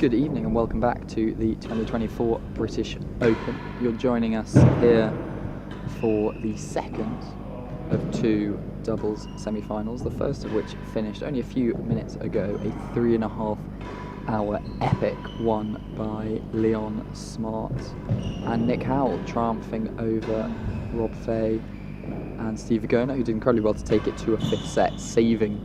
Good evening and welcome back to the 2024 British Open. You're joining us here for the second of two doubles semi-finals, the first of which finished only a few minutes ago, a 3.5-hour epic won by Leon Smart and Nick Howell, triumphing over Rob Fay and Steve Vigona, who did incredibly well to take it to a fifth set, saving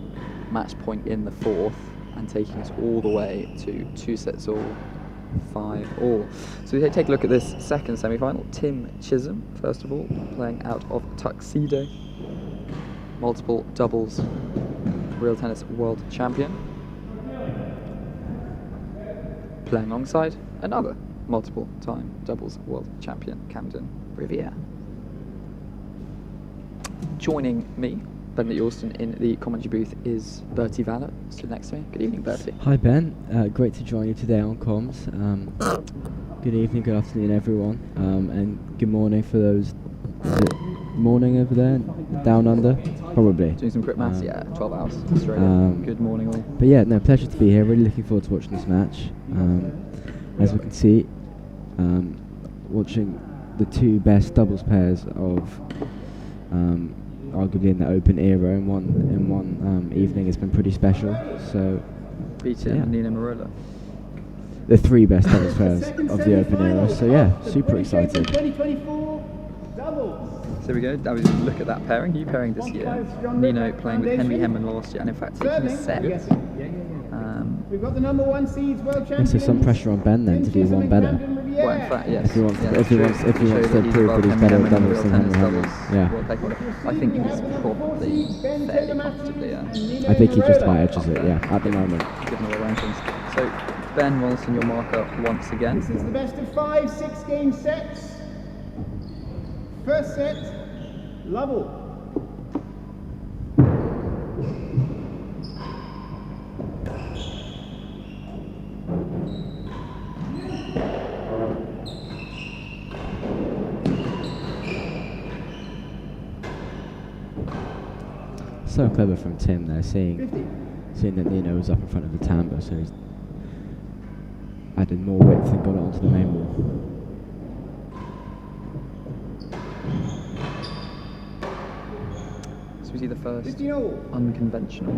match point in the fourth and taking us all the way to 2 sets all, 5 all. So we take a look at this second semi-final. Tim Chisholm, first of all, playing out of Tuxedo, multiple doubles real tennis world champion, playing alongside another multiple time doubles world champion, Camden Riviere. Joining me, Ben Yorston, in the commentary booth is Bertie Valor, stood next to me. Good evening, Bertie. Hi Ben, great to join you today on comms. Good evening, good afternoon everyone, and good morning for those, morning over there, down under, probably. Doing some quick maths, 12 hours, Australia. Good morning all. But yeah, no, pleasure to be here, really looking forward to watching this match. As we can see, watching the two best doubles pairs of arguably in the Open era in one evening has been pretty special. So Beating Nina Merola. The three best doubles pairs of the Open era. So yeah, super excited. 2024 doubles. So we go. Now we look at that pairing. New pairing this year. Nino playing with Henry Hemman last year, and in fact taking a set. We've got the number 1 seeds world champions. So some pressure on Ben then to do one better. Well, in fact, yes. If he wants to prove that he's better at doubles than Henry Hemman. Yeah. I think he's probably fairly comfortably. I think he just high edges it. Yeah, at the moment. Given all the rankings. So Ben Wilson, your marker once again. This is the best of 5 6-game sets. First set, Lovell. So clever from Tim there, seeing that Nino was up in front of the tambour, so he's added more width and got it onto the main wall. So we see the first unconventional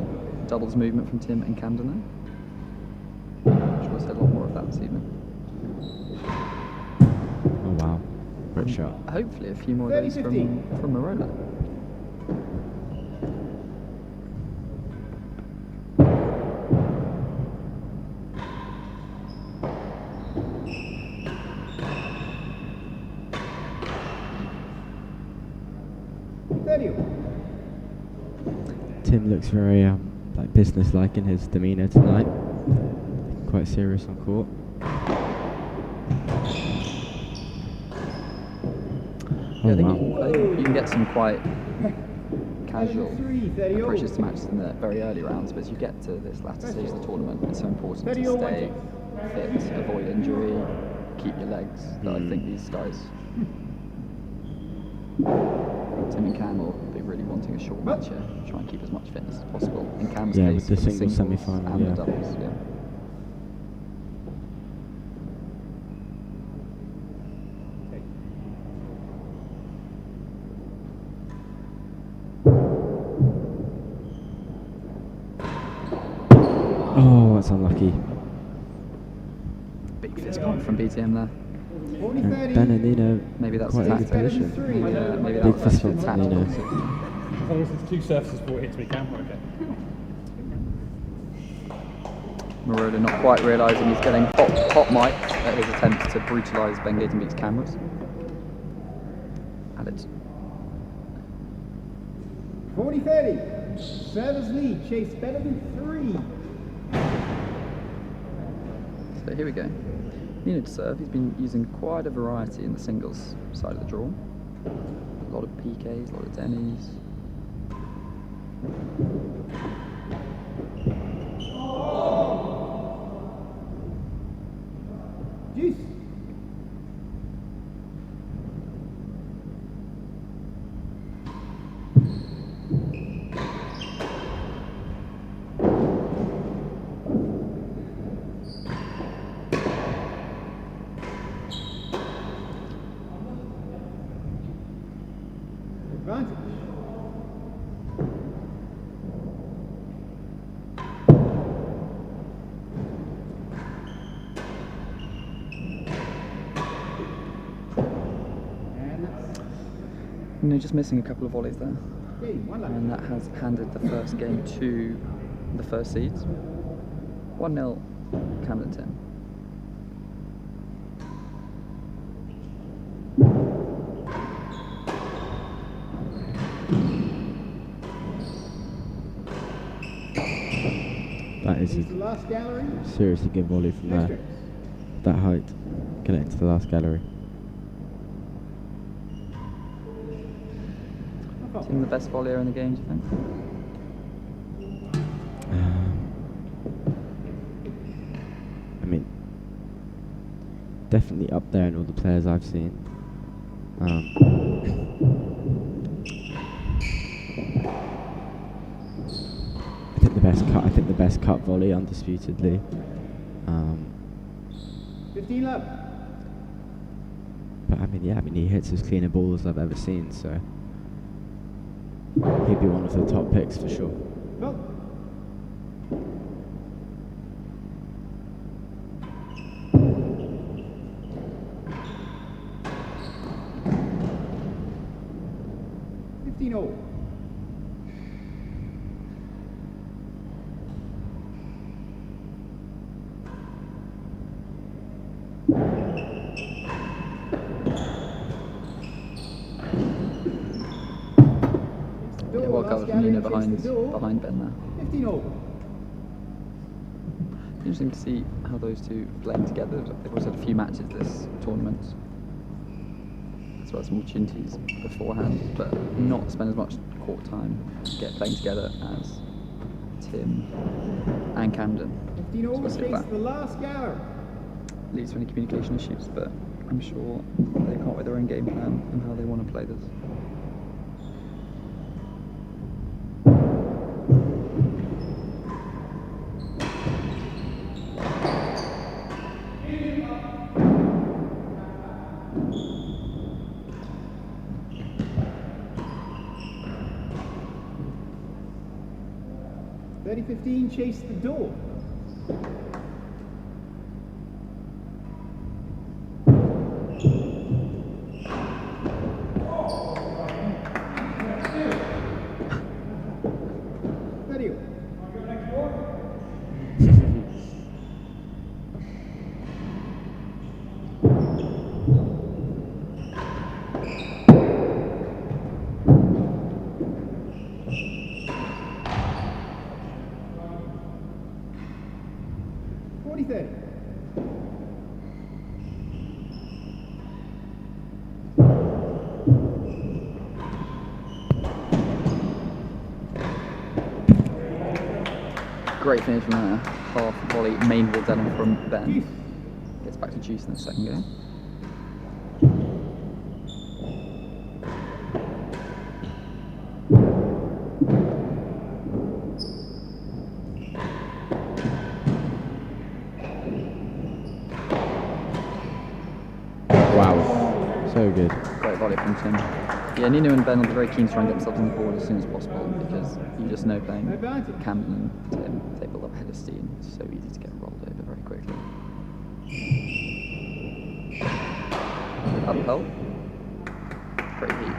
doubles movement from Tim and Camden there. I'm sure we'll see a lot more of that this evening. Oh wow, great shot. Hopefully a few more of those from Merola. Tim looks very like business-like in his demeanour tonight. Quite serious on court. Yeah, I think you can get some quite casual approaches to matches in the very early rounds, but as you get to this latter stage of the tournament, it's so important to stay fit, avoid injury, keep your legs. That I think these guys, Tim and Cam, will be really wanting a short match here. Try and keep as much fitness as possible. In Cam's case, with the singles semi-final, and the doubles, Oh, that's unlucky. Big fist bump from BTM there. Ben and Nino, maybe that's quite a a good position. Maybe Big that's fist bump from Nino. As long as it's 2 surfaces before it hits me camera, okay. Merola not quite realising he's getting hot mic'd at his attempts to brutalise Ben Gatenbeek's cameras. And it's 40-30. Server's lead, chase better than 3. So here we go. Nino to serve. He's been using quite a variety in the singles side of the draw. A lot of PKs, a lot of demis. Juice. You know, just missing a couple of volleys there. Game, 1 love. And that has handed the first game to the first seeds. 1-0 Camden 10. That is Here's the last gallery. a seriously good volley from there. Districts. That height. Get it into the last gallery. Tim, the best volleyer in the game, do you think? I mean, definitely up there in all the players I've seen. I think the best cut. I think the best cut volley, undisputedly. 15 love. But I mean, yeah, I mean he hits as clean a ball as I've ever seen, so he'd be one of the top picks for sure. Well, all. Yeah, well covered from Nina behind Ben there. 15 all. Interesting to see how those two playing together. They've also had a few matches this tournament, as well as some opportunities beforehand, but not spend as much court time playing together as Tim and Camden. 15 all So takes the last gallery. Leads to any communication issues, but I'm sure they come up with their own game plan and how they want to play this. .30-15 chase the door. Great finish from a half volley main ball down from Ben. Gets back to juice in the second game. Wow, so good. Great volley from Tim. Yeah, Nino and Ben will be very keen to try and get themselves on the board as soon as possible, because you just know playing Camden and Tim, they build up a head of steam. It's so easy to get rolled over very quickly. Uphill. Great heat.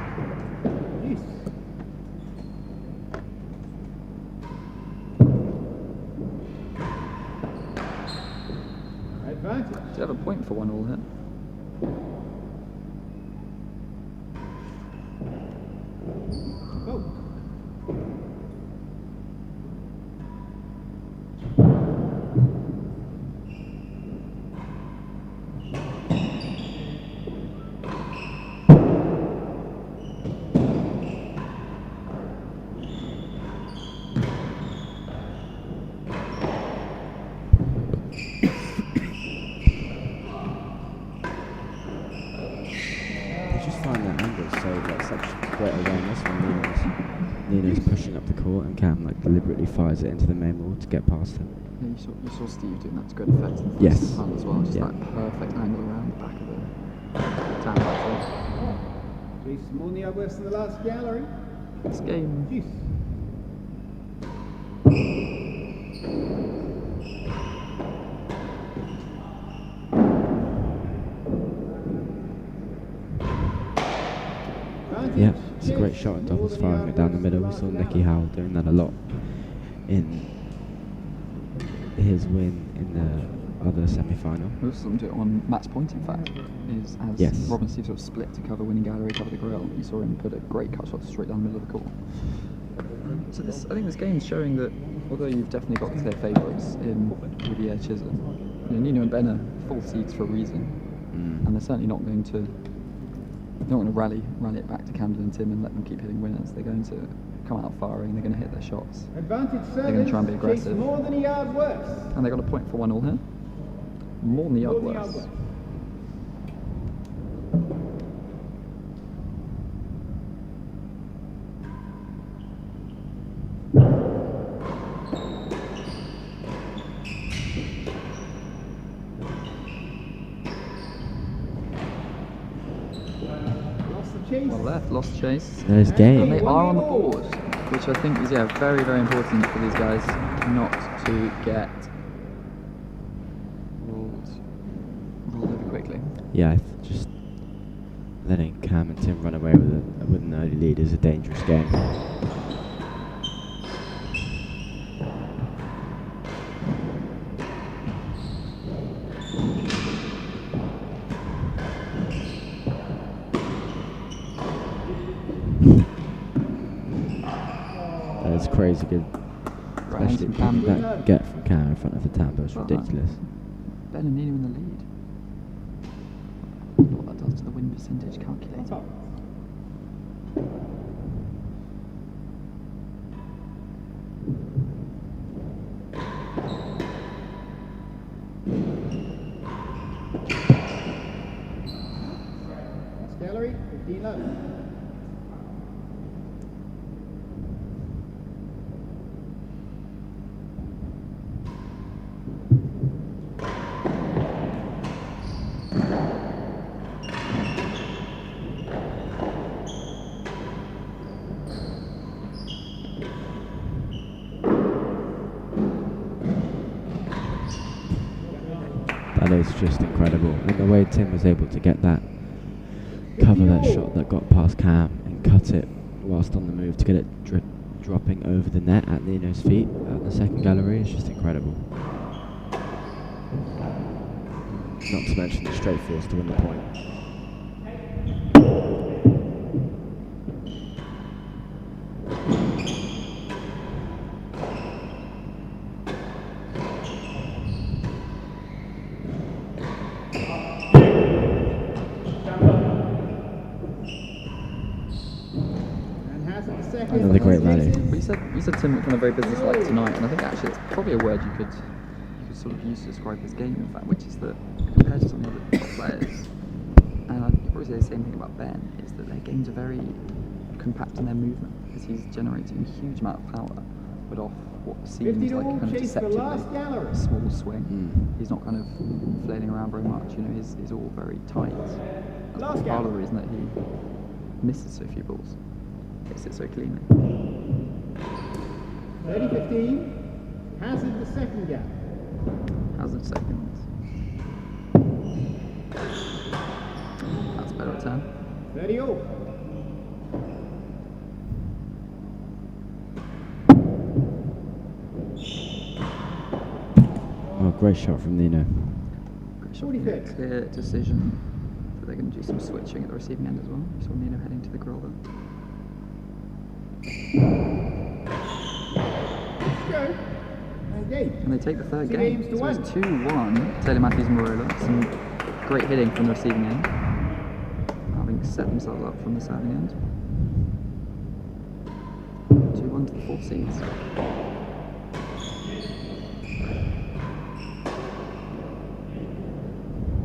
Advantage. Do you have a point for 1-all hit? Oh. Nino's pushing up the court and Cam deliberately fires it into the main wall to get past him. Yeah, you saw Steve doing that to good effect in the Yes. first time as well. Just Yeah. that perfect angle around the back of the town platform. Jason Molnier west in the last gallery. This game. Jeez. Yeah, It's a great shot at doubles, firing it down the middle. We saw Nicky Howell doing that a lot in his win in the other semi-final. We also saw him do it on match point, in fact. Is as Yes. Robin Steve sort of split to cover winning gallery, cover the grill. You saw him put a great cut shot straight down the middle of the court. So I think this game's showing that although you've definitely got clear favourites in Riviere, Chisholm, Nino and Ben are full seeds for a reason, and they're certainly not going to. They're not going to rally it back to Camden and Tim and let them keep hitting winners. They're going to come out firing. They're going to hit their shots. Advantage They're going to try and be servants chase aggressive. more than a yard worse. And they got a point for 1-1 here. More than the yard More than a yard worse. worse. Lost the chase. Well left, lost chase. There's And game. they are on the board, which I think is very, very important for these guys not to get ruled over quickly. Yeah, just letting Cam and Tim run away with an early lead is a dangerous game. That's crazy good. Right, Especially from Cam. that get from Cam in front of the Tambo is Well, ridiculous. Ben and Nino in the lead. I wonder what that does to the win percentage calculator. Lost gallery, 15 love. That is just incredible. And the way Tim was able to get that, cover that shot that got past Cam and cut it whilst on the move to get it dropping over the net at Nino's feet at the second gallery is just incredible. Not to mention the straight force to win the point. And has it the second. Another great rally. But you said Tim looked kind of very businesslike tonight, and I think actually it's probably a word you could sort of use to describe his game, in fact, which is that compared to some other top players, and I'd probably say the same thing about Ben, is that their games are very compact in their movement, because he's generating a huge amount of power, but off what seems 50 to like a all, kind of chase the last deceptively gallery. small swing. Mm. He's not kind of flailing around very much, he's all very tight. That's Last part of the gallery. reason that he misses so few balls. Hits it so cleanly. 30-15. Hazard the second gap. Hazard second. That's a better return. 30 all. Oh, great shot from Nino. Great shot. 45. Clear decision that they're going to do some switching at the receiving end as well. You saw Nino heading to the grill there. Let's go. Engage. And they take the third Two game. games to So it's one. 2-1. Taylor Matthews and Merola. Some great hitting from the receiving end. Having set themselves up from the serving end. 2-1 to the fourth seeds.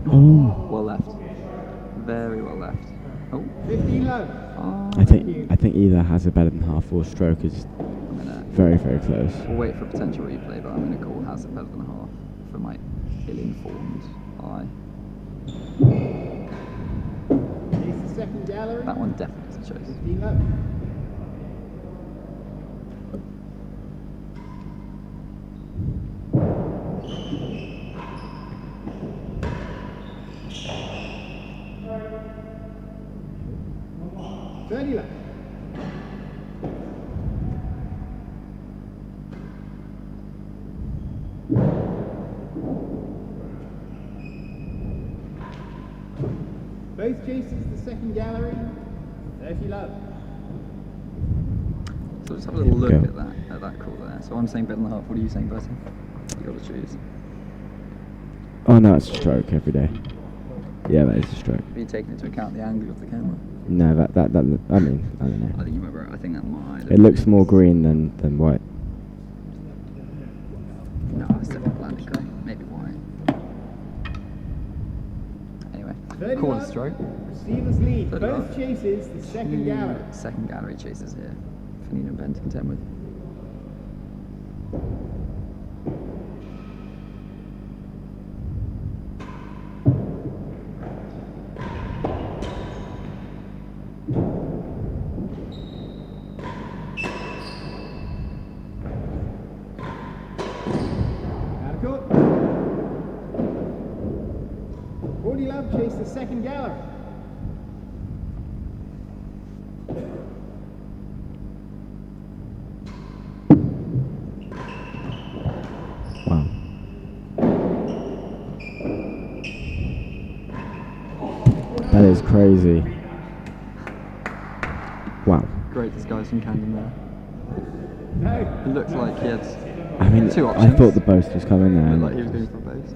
Oh, Well left. Very well left. Oh. 15 low. Oh, I think either has a better than half or stroke is I'm gonna very, very close. we'll wait for a potential replay, but I'm going to call has it better than half for my ill-informed eye. Chase the second gallery. That one definitely is a choice. 15 low. Both chases the second gallery. 30 love. So let's have a little look Go. at that call there. So I'm saying bid and a half. What are you saying, Bertie? You got to choose. Oh no, it's a stroke every day. Yeah, that is a stroke. Have you taken into account the angle of the camera? No, that I mean, I don't know. I think you might be right. I think that might. It looks more green than white. No, it's definitely Atlantic grey. Maybe white. Anyway, 30 quarter love. stroke. Receivers lead. 30 Both love. chases the second gallery. Second gallery chases here. Finino and Benton 10 with. Out of court. 40 love chase the second gallery. Wow. That is crazy. Wow. Great disguise from Camden there. No. It looked like he had I mean, two I options. thought the post was coming there. Looked and like he was going for a post.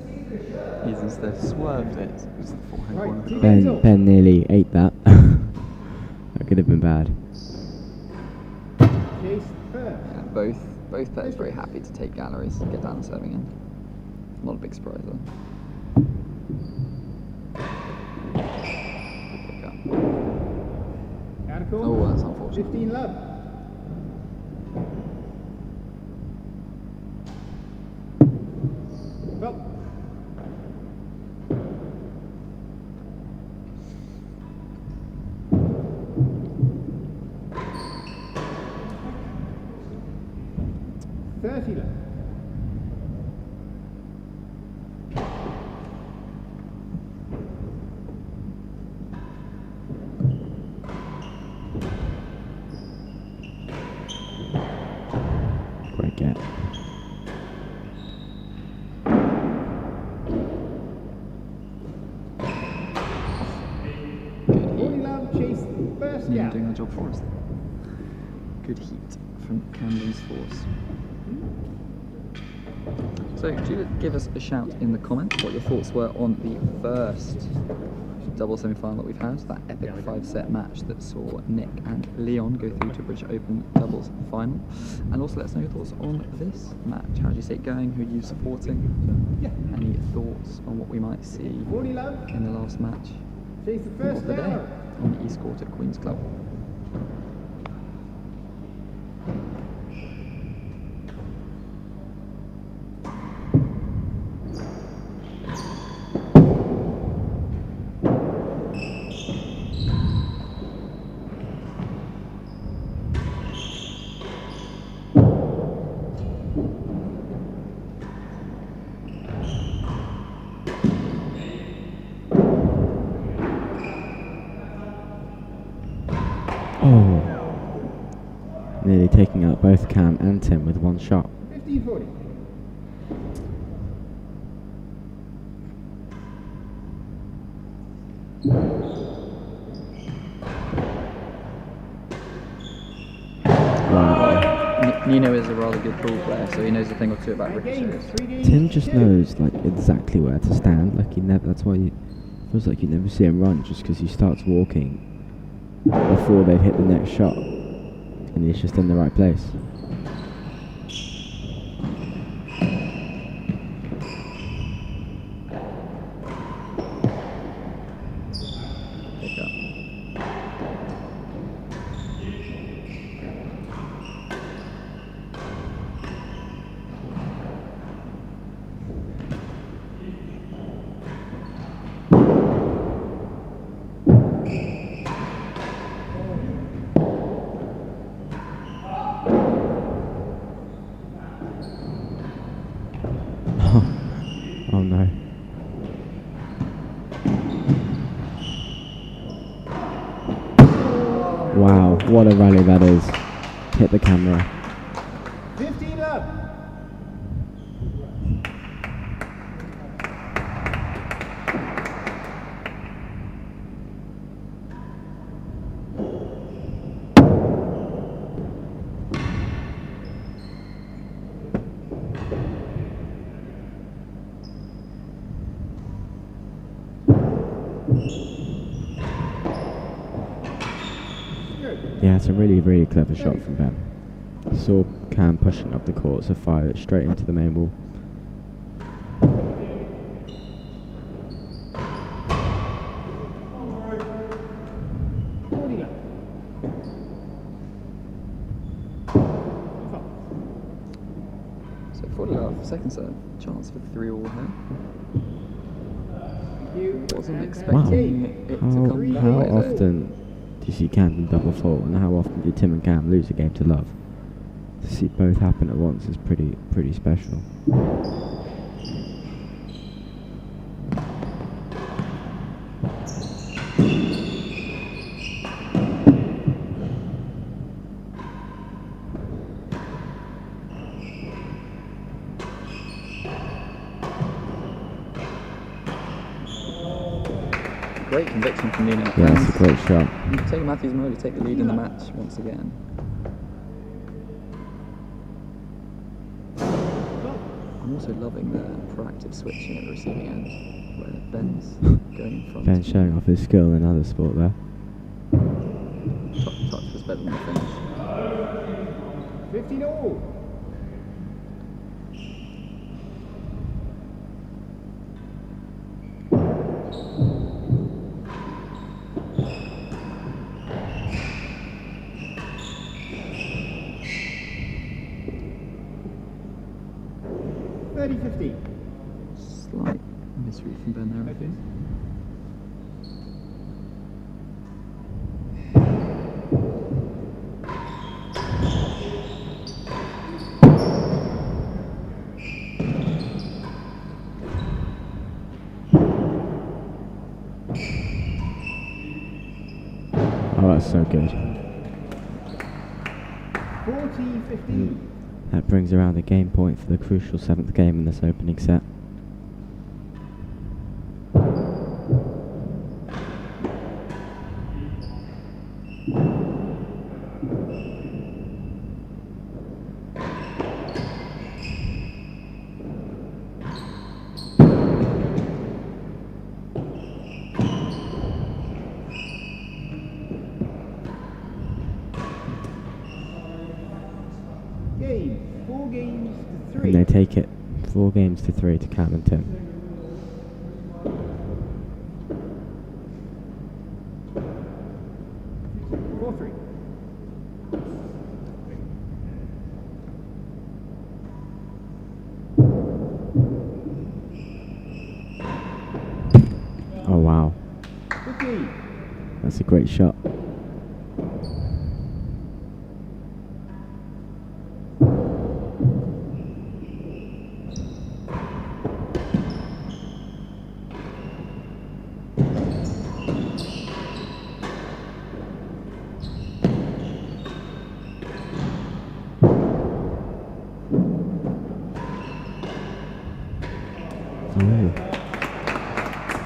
He's instead swerved it. It was the forehand Right, corner. two- Ben nearly ate that. That could have been bad. Chase first. Yeah, both players very happy to take galleries and get down and serving in. Not a big surprise though. Good pick up. Out of court. Oh, that's unfortunate. 15 love. Well. $30 left. Great get. Good 40 heat. love chase the first Nearly gap. doing the job for us. Good heat from Camden's force. So, do give us a shout in the comments what your thoughts were on the first double semi-final that we've had, that epic 5-set match that saw Nick and Leon go through to British Open doubles final. And also let us know your thoughts on this match. How do you see it going? Who are you supporting? Yeah. Any thoughts on what we might see 40 love in the last match chase the first of the day gallery. on the East Court at Queen's Club? Oh. Nearly taking out both Cam and Tim with one shot. 15-40. Wow. Nino is a rather good pool player, so he knows a thing or two about Game, ricochets. 3 games. Tim just knows like exactly where to stand. Like he never. That's why he feels like you never see him run, just because he starts walking before they hit the next shot, and he's just in the right place. Pick up. Oh no. Wow, what a rally that is. Hit the camera. 15 love. Yeah, it's a really, really clever shot from Ben. Saw Cam pushing up the court, so fired it straight into the main wall. So 40 love, second serve, chance for 3-all here. Wasn't expecting it to come that How way there. often do you see Camden double fault, and how often did Tim and Cam lose a game to love? To see both happen at once is pretty special. Great conviction from Nina. Yeah, it's a great shot. Taylor Matthews Merola take the lead in the match once again. I'm also loving the proactive switching at the receiving end, where Ben's going in front. Ben showing off his skill in another sport there. Touch was better than the finish. 15-all. Slight misread from Ben there, I think. Oh, that's so good. 40-15. That brings around a game point for the crucial 7th game in this opening set. Game. 4 games to 3. And they take it 4 games to 3 to Cam and Tim. Oh wow. That's a great shot.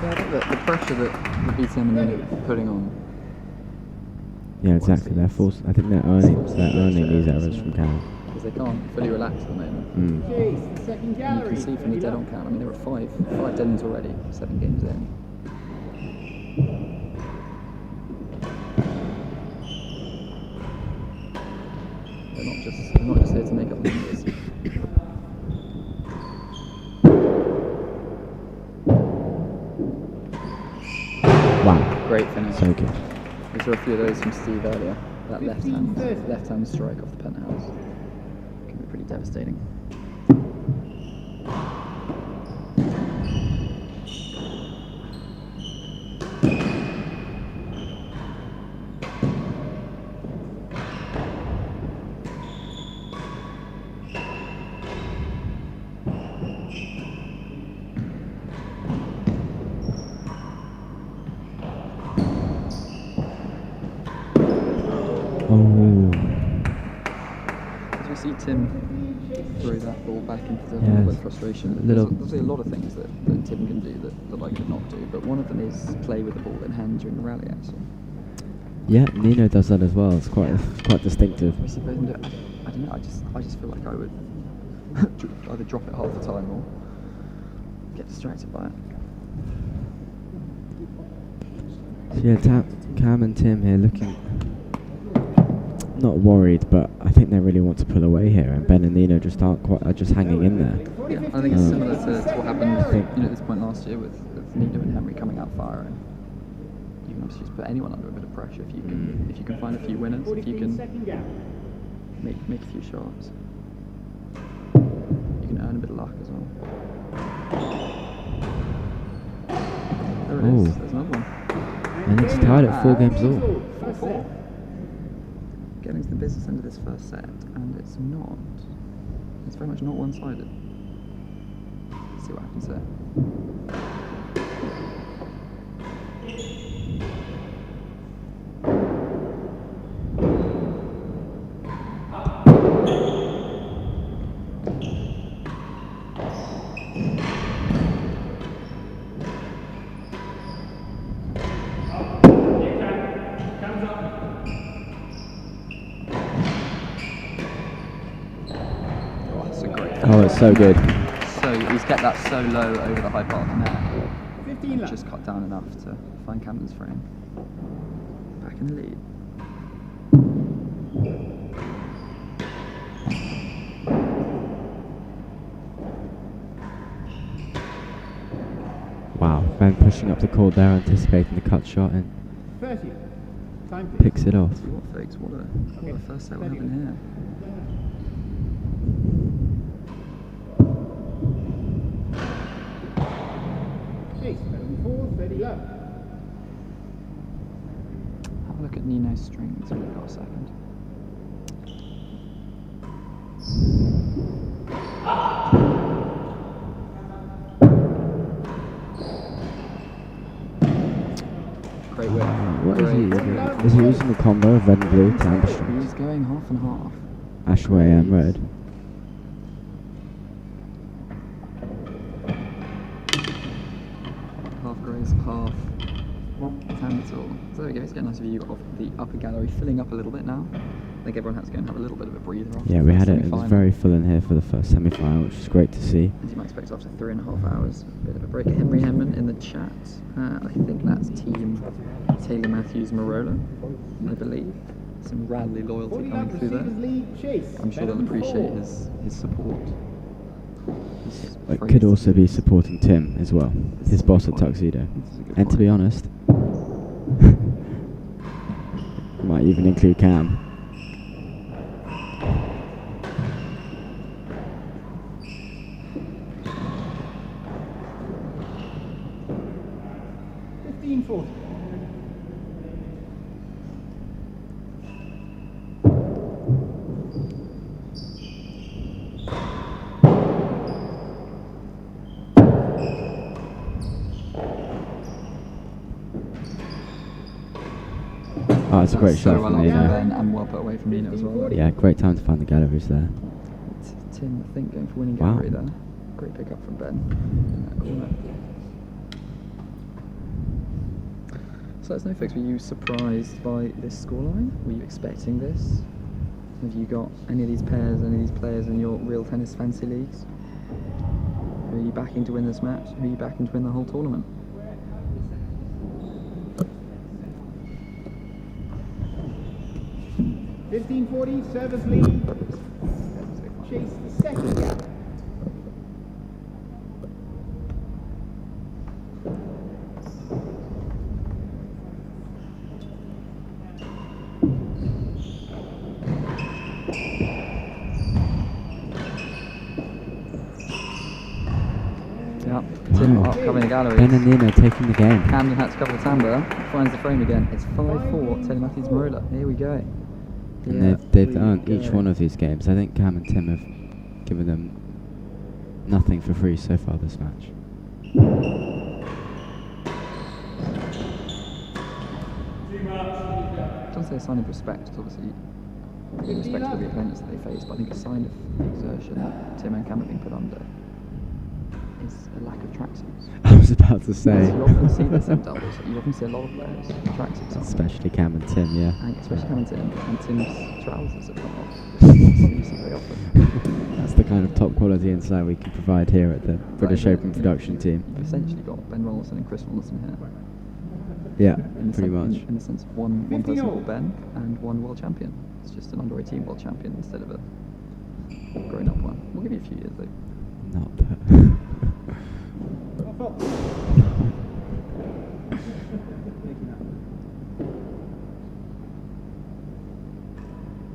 Yeah, I think that the pressure that the BTM and Nina are putting on. Yeah, exactly. I think they're earning these errors from Cam. Because they can't fully relax at the moment. Chase, the second And you gallery. can see from the dead on count, I mean, there were five dead ends already, 7 games in. They're not just here to make up numbers. Wow. Great finish. So good. We saw a few of those from Steve earlier. That left hand strike off the penthouse can be pretty devastating. Oh. As we see Tim throw that ball back into the Yeah, with frustration. There's obviously a lot of things that Tim can do that I could not do, but one of them is play with the ball in hand during the rally action. Yeah, Nino does that as well. It's quite distinctive. We see both of them do it. I don't know. I just feel like I would either drop it half the time or get distracted by it. So yeah, Cam and Tim here looking not worried, but I think they really want to pull away here, and Ben and Nino just are just hanging in there. Yeah, I think it's similar to what happened at this point last year with Nino and Henry coming out firing. You can obviously just put anyone under a bit of pressure if you can find a few winners, if you can make a few shots. You can earn a bit of luck as well. There it is. There's another one. And it's tied at 4 games all. 4-4. Getting to the business end of this first set, and it's not. It's very much not one-sided. Let's see what happens there. Oh, it's so good. So he's kept that so low over the high part of the net. 15 left. Just cut down enough to find Camden's frame. Back in the lead. Wow, Ben pushing up the court there, anticipating the cut shot, and 30. Time please. picks it off. See what folks, what a first set we're having here. Chase, 30 low. Have a look at Nino's strings when we've got a second. Great whip. What is he using? Is he using the combo of red and blue to amber strings? He's going half and half. Ashway and red. Half grays, half Tambital. So there we go, it's getting a nice view of the upper gallery, filling up a little bit now. I think everyone has to go and have a little bit of a breather after Yeah, the we first had it. It was semi-final. very full in here for the first semi-final, which is great to see. As you might expect after 3.5 hours, a bit of a break. Henry Hemman in the chat. I think that's team Taylor Matthews Merola, I believe. Some Radley loyalty coming through there. Lead, Chase. I'm sure they'll appreciate his support. It could also be supporting Tim as well, his boss at Tuxedo. And to be honest, might even include Cam. Oh, it's a great shot from Nino. And well put away from Nino as well. Yeah, great time to find the galleries there. Tim, I think, going for winning Wow. gallery there. Great pick up from Ben in that corner. So let us know, folks, were you surprised by this scoreline? Were you expecting this? Have you got any of these pairs, any of these players in your real tennis fantasy leagues? Who are you backing to win this match? Who are you backing to win the whole tournament? $15.40, service lead. Chase the second gap. Yep, Tim up covering the gallery. Ben and Nino taking the game. Camden had to cover the timbre, finds the frame again. It's 5-4, Taylor Matthews Merola. Here we go. And they've earned each one of these games. I think Cam and Tim have given them nothing for free so far this match. I'd say a sign of respect, obviously. Respect for the opponents that they face, but I think a sign of the exertion that Tim and Cam have been put under is a lack of tracksuits. I was about to say. You often see this in doubles. You often see a lot of players with tracksuits on. Especially Cam and Tim, yeah. And especially Cam and Tim. And Tim's trousers have come off. It's not something you see very often. That's the kind of top quality insight we can provide here at the British Right, Open production team. You've essentially got Ben Rollinson and Chris Rollinson here. Yeah, in the pretty much. In the sense of one 50 person all. called Ben and one world champion. It's just an under 18 world champion instead of a grown up one. We'll give you a few years though. Not bad.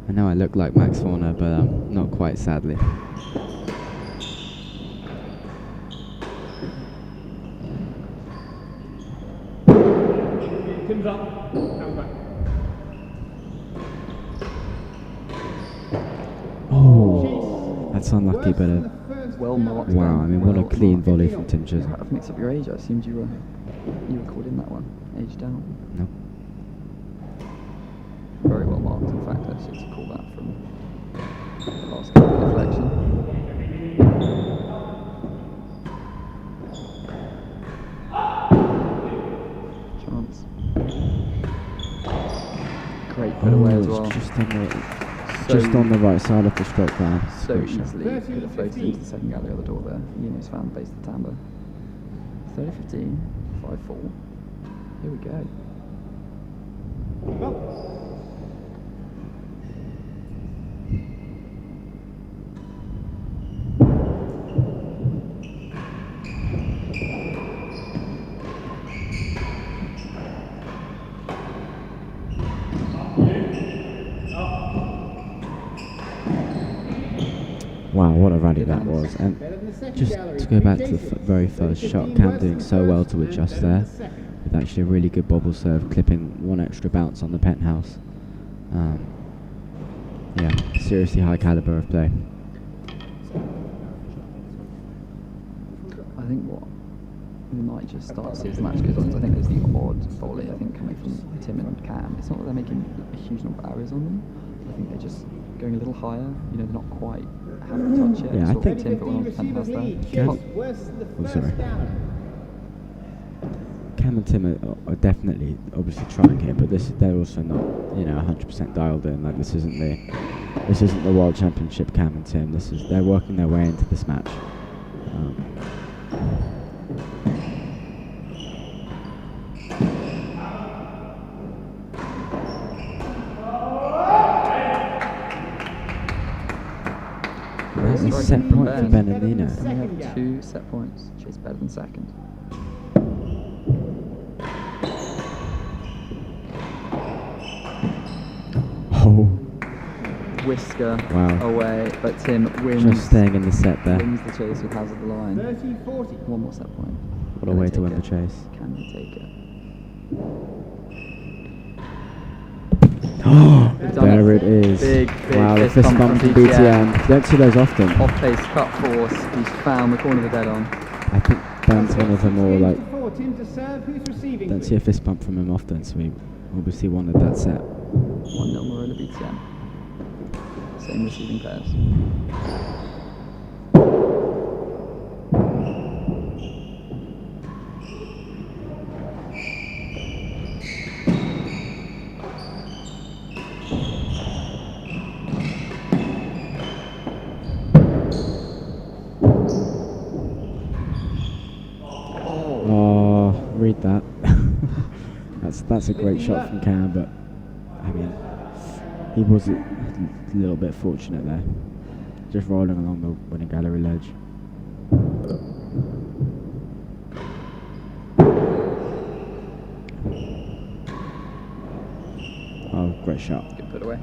I know I look like Max Horner, but not quite, sadly. Tim's up. Now back. Oh, that's unlucky, but Well marked. wow, I Ben. mean, what a Well clean marked. volley from Tim Chisholm. I've mixed up your age. I assumed you were called in that one. Age down. No. Very well marked. In fact, actually, to call that from the last deflection. Chance. Great put away as it's well. just on the right side of the stroke line. So Great shot. easily could have floated into the second gallery of the door there. Yunus found base the timbre. 30-15, 5-4. Here we go. Wow, what a rally that was. And Better than the second just gallery. to go back to Three the chases. very first shot, 15 Cam worse doing than so the well first to and adjust better than there, the second. with actually a really good bobble serve, clipping one extra bounce on the penthouse. Yeah, seriously high caliber of play. I think what we might just start to see as the match goes on is I think there's the odd volley, I think, coming from Tim and Cam. It's not that they're making a huge number of errors on them. I think they're just going a little higher. You know, they're not quite having a touch yet. Yeah, I Sort of think- Tim put one on the Receivers penthouse there. lead. Cam- Chase worse than the Oh, first sorry. gallery. Cam and Tim are definitely obviously trying here, but they're also not 100% dialed in. Like this isn't the World Championship. Cam and Tim, they're working their way into this match. That's a Sorry, set from point for Ben. Ben and Nina. And we Second have 2 set points. Chase better than second. Oh, Whisker Wow. away, but Tim wins. just staying in the set there. Wins the chase with Hazard the line. 30-40. One more set point. What a Can way they to take win the it? chase. Can they take it? They've done There it is. Big Wow, the fist fist bump bump from from BTM. You don't see those often. Off pace cut force. He's found the corner of the dead on. I think Ben's one of the more like, 4, Tim to serve. Who's receiving? don't see a fist bump from him often, so we obviously wanted that set. 1-0 Merola BTM. Same receiving pairs. Oh, read that. That's a great shot from Cam, but I mean, he was a little bit fortunate there. Just rolling along the winning gallery ledge. Oh, great shot. Good put away.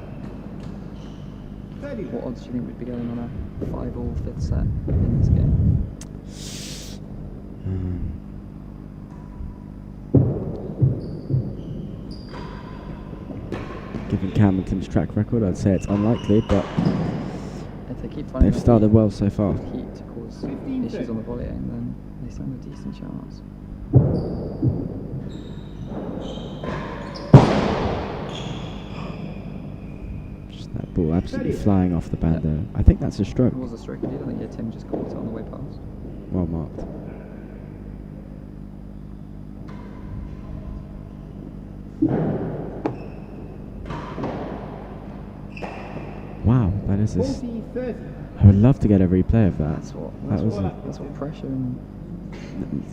30. What odds do you think we'd be going on a 5-all fifth set in this game? Given Cam and Tim's track record, I'd say it's unlikely, but If they keep finding they've started well so far. heat to cause 15 issues on the volleying, then they stand a decent chance. Just that ball absolutely 30. flying off the band Yeah. there. I think that's a stroke. It was a stroke indeed. I think Tim just caught it on the way past. Well marked. Wow, that is 40-30. I would love to get a replay of that. That was That's what pressure and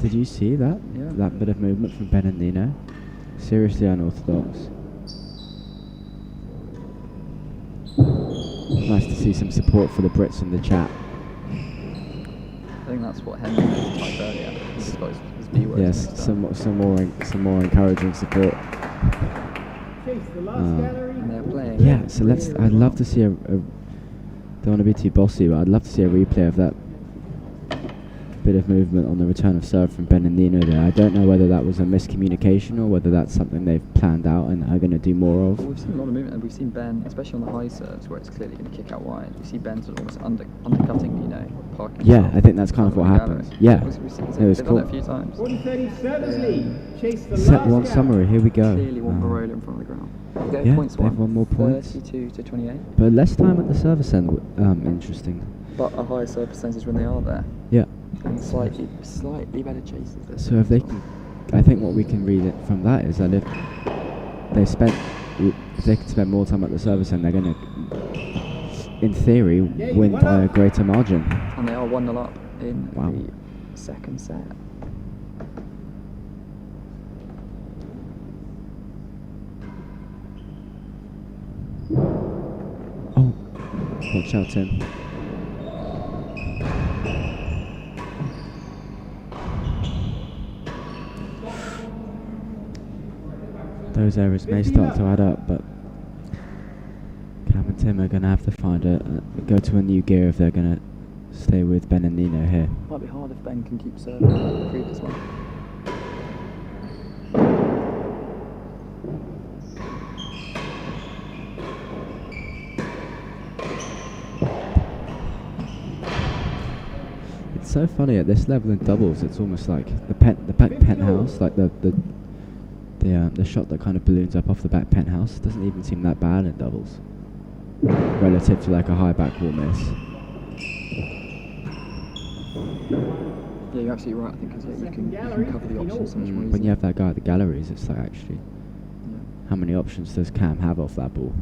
Did you see that? Yeah. That bit of movement from Ben and Nino? Seriously unorthodox. Nice to see some support for the Brits in the chat. I think that's what Henry typed earlier. He just got his B words Yes, mixed up. some more encouraging support. Chase the last gallery. And they're playing. Yeah, so I'd love to see don't want to be too bossy, but I'd love to see a replay of that bit of movement on the return of serve from Ben and Nino there. I don't know whether that was a miscommunication or whether that's something they've planned out and are going to do more of. Well, we've seen a lot of movement, and we've seen Ben, especially on the high serves, where it's clearly going to kick out wide. We see Ben sort of almost undercutting Nino, parking. Yeah, I think that's kind of what happened. Yeah, We've seen it was they've cool. done it a few times. 40-30 service lead. Chase the Set last one gallery. summary, here we go. Clearly want Merola in front of the ground. They Yeah, points they've won more points. 32 to 28. But less time at the service end, interesting. But a higher serve percentage when they are there. Yeah. And slightly better chases. this So if they time. can, I think what we can read it from that is that if they can spend more time at the service end, they're going to, in theory, win by a greater margin. And they are 1-0 up in Wow. the second set. Oh, watch out, Tim. Those errors may start to add up, but Cam and Tim are going to have to go to a new gear if they're going to stay with Ben and Nino here. Might be hard if Ben can keep serving like the previous one. It's so funny at this level in doubles. It's almost like the back penthouse, like the shot that kind of balloons up off the back penthouse doesn't even seem that bad in doubles relative to like a high back wall miss. Yeah, you're absolutely right. I think 'cause, yeah, you can cover the options so much more easily. When you have that guy at the galleries, it's like actually, Yeah. how many options does Cam have off that ball?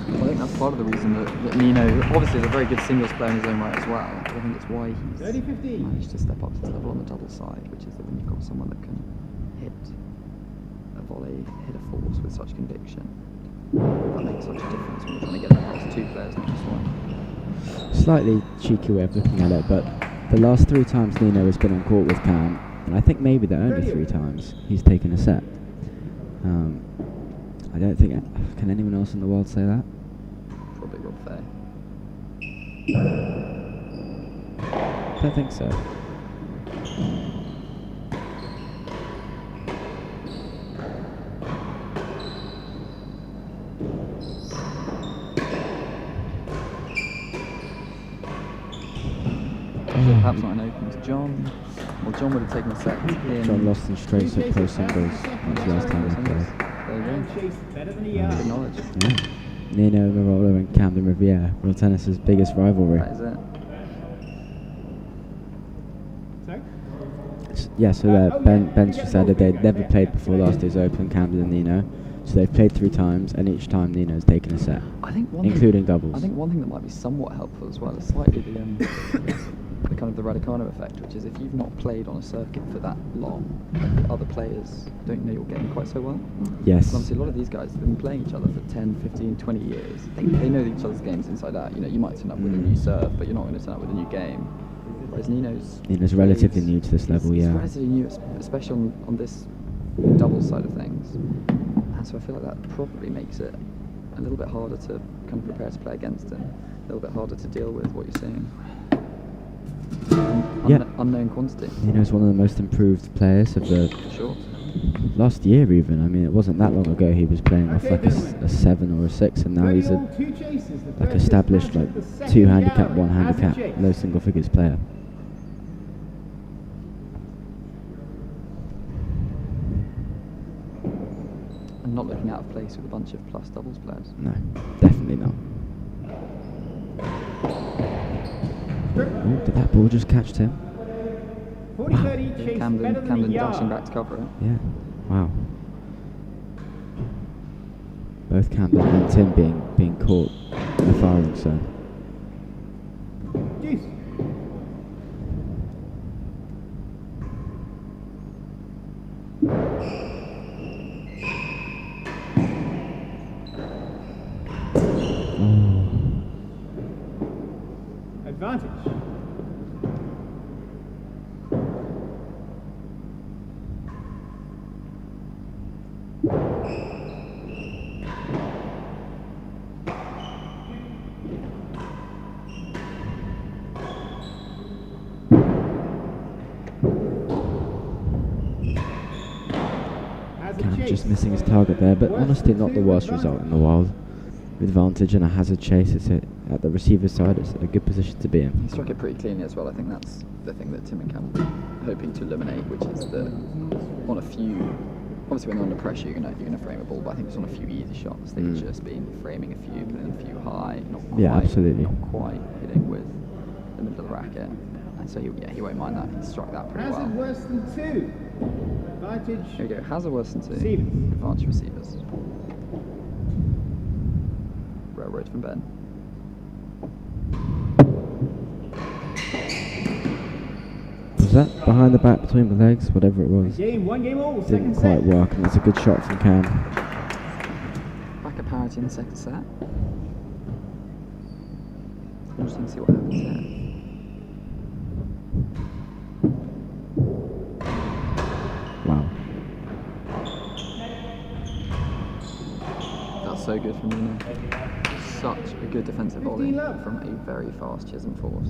I think that's part of the reason that Nino obviously is a very good singles player in his own right as well. But I think it's why he's 30-15. managed to step up to the level on the double side, which is that when you've got someone that can hit a volley, hit a force with such conviction, that makes such a difference when you're trying to get across two players, not just one. Slightly cheeky way of looking at it, but the last 3 times Nino has been on court with Cam, and I think maybe the only 3 times he's taken a set. I don't think, can anyone else in the world say that? Probably Rob Fair. I don't think so. Perhaps not an open to John. Well, John would have taken a set in. John lost in straight set pro singles. That's the last time he played. There you And go. Chase better than he is. Good knowledge. Yeah. Nino, Merola and Camden Riviere, World Tennis's biggest rivalry. That is it. Sorry? Yeah, so Ben's just added they'd never played before last year's Open, Camden and Nino. So they've played 3 times, and each time Nino's taken a set, I think including doubles. I think one thing that might be somewhat helpful as well is slightly the kind of the Raducanu effect, which is if you've not played on a circuit for that long, like other players don't know your game quite so well. Yes. And obviously a lot of these guys have been playing each other for 10, 15, 20 years. They know each other's games inside out. You know, you might turn up with a new serve, but you're not going to turn up with a new game. Whereas Nino's relatively new to this level, he's yeah. relatively new, especially on this doubles side of things. And so I feel like that probably makes it a little bit harder to kind of prepare to play against him, a little bit harder to deal with what you're seeing. Yeah. Unknown quantity. Nino's one of the most improved players of the For sure. last year even. I mean, it wasn't that long ago he was playing off like a 7 or a 6, and now he's a like established like 2 handicap, 1 handicap, low single figures player. And not looking out of place with a bunch of plus doubles players. No, definitely not. Oh, did that ball just catch Tim? 40-30, chase better than a Camden yard. dashing back to cover it. Yeah. Wow. Both Camden and Tim being caught in the firing zone. Deuce. Advantage. Cam just missing his target there, but honestly not the worst result in the world. Advantage and a hazard chase. It's at the receiver's side. It's a good position to be in. He struck it pretty cleanly as well. I think that's the thing that Tim and Cam were hoping to eliminate, which is that on a few, obviously when they're under pressure, you're gonna frame a ball, but I think it's on a few easy shots. They've just been framing a few, putting a few high, not quite hitting with the middle of the racket. And so he won't mind that. He struck that pretty Hazard well. worse than 2. Advantage. There we go. Hazard worse than 2. Receivers. Advantage receivers. Railroad from Ben. Was that behind the back, between the legs, whatever it was? One game all, Didn't second quite set. work, and that's a good shot from Cam. Back at parity in the second set. Interesting to see what happens here. Wow. That's so good from Nino. Such a good defensive volley 15 love. from a very fast Chisholm force.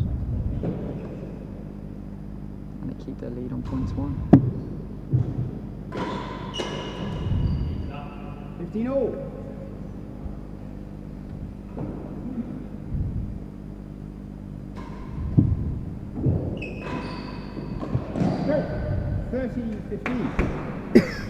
And they keep their lead on points 1. 15 all. Go. 30-15.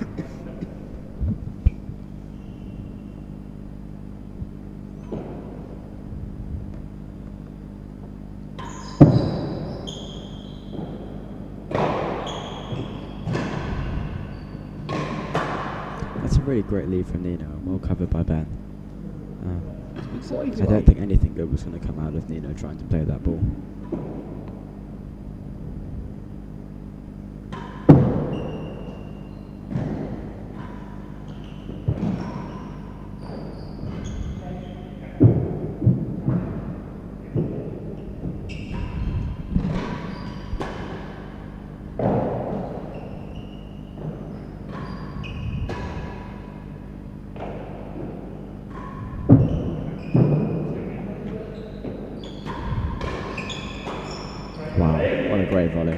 That's a really great lead from Nino, well covered by Ben. I So, don't think anything good was going to come out of Nino trying to play that ball. Wow, what a great volley.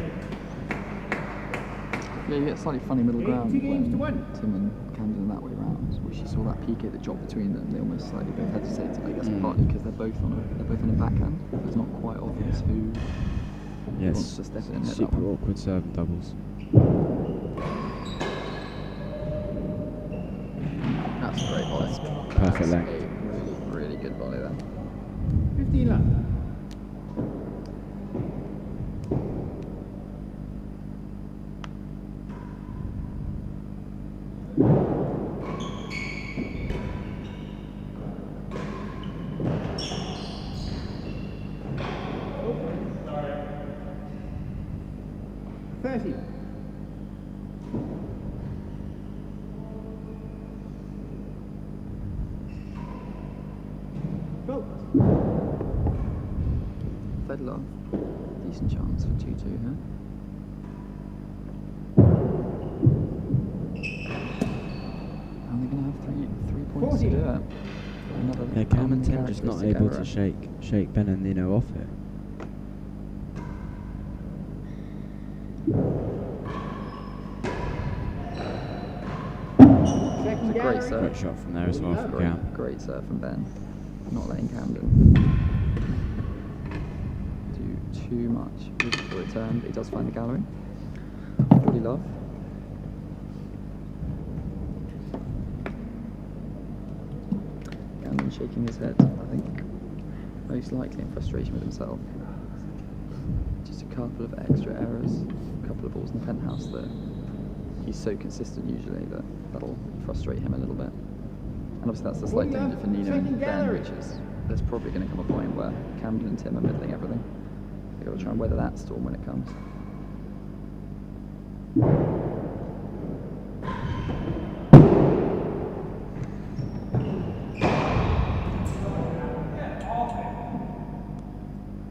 yeah, you get a slightly funny middle ground 2 games to when 1. Tim and Camden that way round. Which you saw that PK that dropped between them. They almost slightly both hesitated. I guess partly because they're both on a backhand. It's not quite obvious who wants Yes, to step in and hit that super one. awkward serve and doubles. That's a great volley. Perfect That's length. a really, really good volley there. 15 love. Fedler, decent chance for 2-2 here. And they're going to have three points to do it. Another Yeah, Cam and Tim just not able to uncharacteristic shake Ben and Nino off it. Second It's a great serve. Great shot from there as well from Great, Cam. great serve from Ben. Not letting Camden do too much with the return, but he does find the gallery. 40 love. Camden shaking his head, I think, most likely in frustration with himself. Just a couple of extra errors, a couple of balls in the penthouse that he's so consistent usually that that'll frustrate him a little bit. And obviously that's the slight danger for Nino and Ben, which is there's probably going to come a point where Camden and Tim are middling everything. They've got to try and weather that storm when it comes.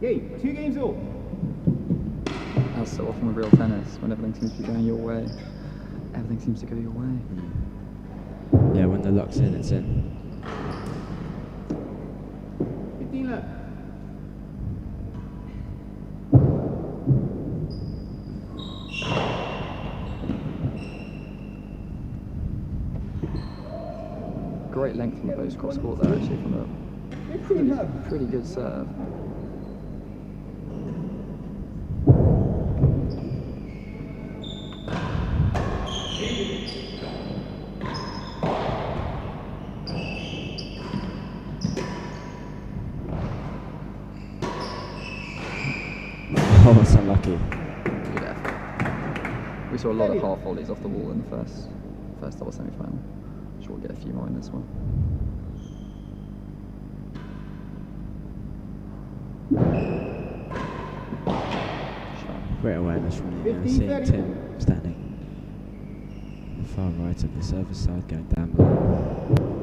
Yay, 2 games all. As so often with real tennis, when everything seems to be going your way, everything seems to go your way. Yeah, when the luck's in, it's in. 15 left. Great length from the post cross court there actually from a 15 left. pretty good serve. Oh, that's unlucky. Good effort. We saw a lot of half volleys off the wall in the first double semi-final. I'm sure we'll get a few more in this one. Great awareness from Nino, 15, seeing 30. Tim standing on the far right of the service side going down below.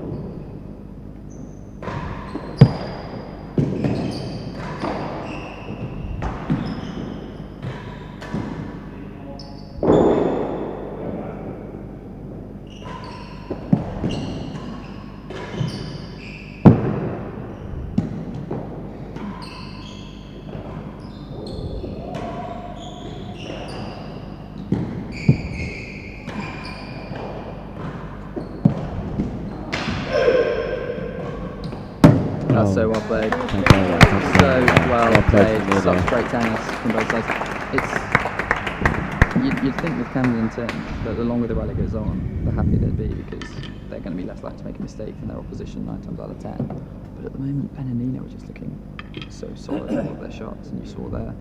That's so well played. Thank you very much. That's So well played. from Nino. Such great tennis from both sides. You'd think with Camden and Tim that the longer the rally goes on, the happier they'd be because they're going to be less likely to make a mistake than their opposition 9 times out of 10. But at the moment, Ben and Nino are just looking so solid in all of their shots, and you saw there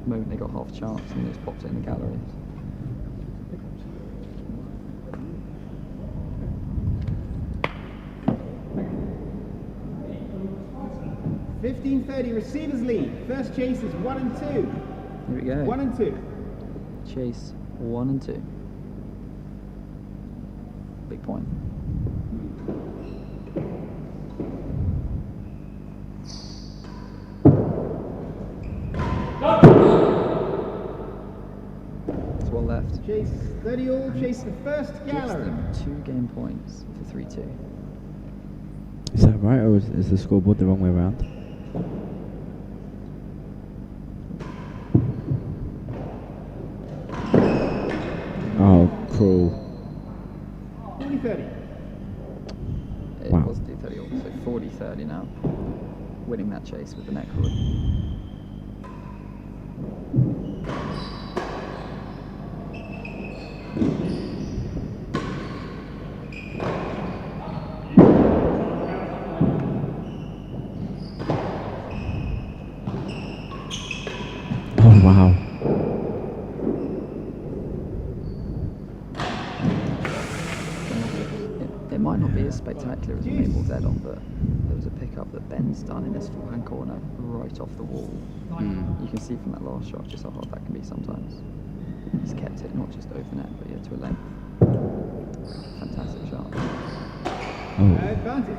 the moment they got half a chance and they just popped it in the galleries. $15.30, receivers lead. First chase is 1 and 2. Here we go. 1 and 2. Chase 1 and 2. Big point. It's well left. Chase 30 all, chase the first Gives gallery. them 2 game points for 3-2. Is that right, or is the scoreboard the wrong way around? Oh, cruel. 40-30. It Wow. was 2-30 all, so 40-30 now. Winning that chase with the neck hook. Oh, wow. It might not be as spectacular as the Maple Dead on, but there was a pickup that Ben's done in this forehand corner right off the wall. You can see from that last shot just how hard that can be sometimes. He's kept it not just over net, but yeah, to a length. Fantastic shot. Oh. Advantage.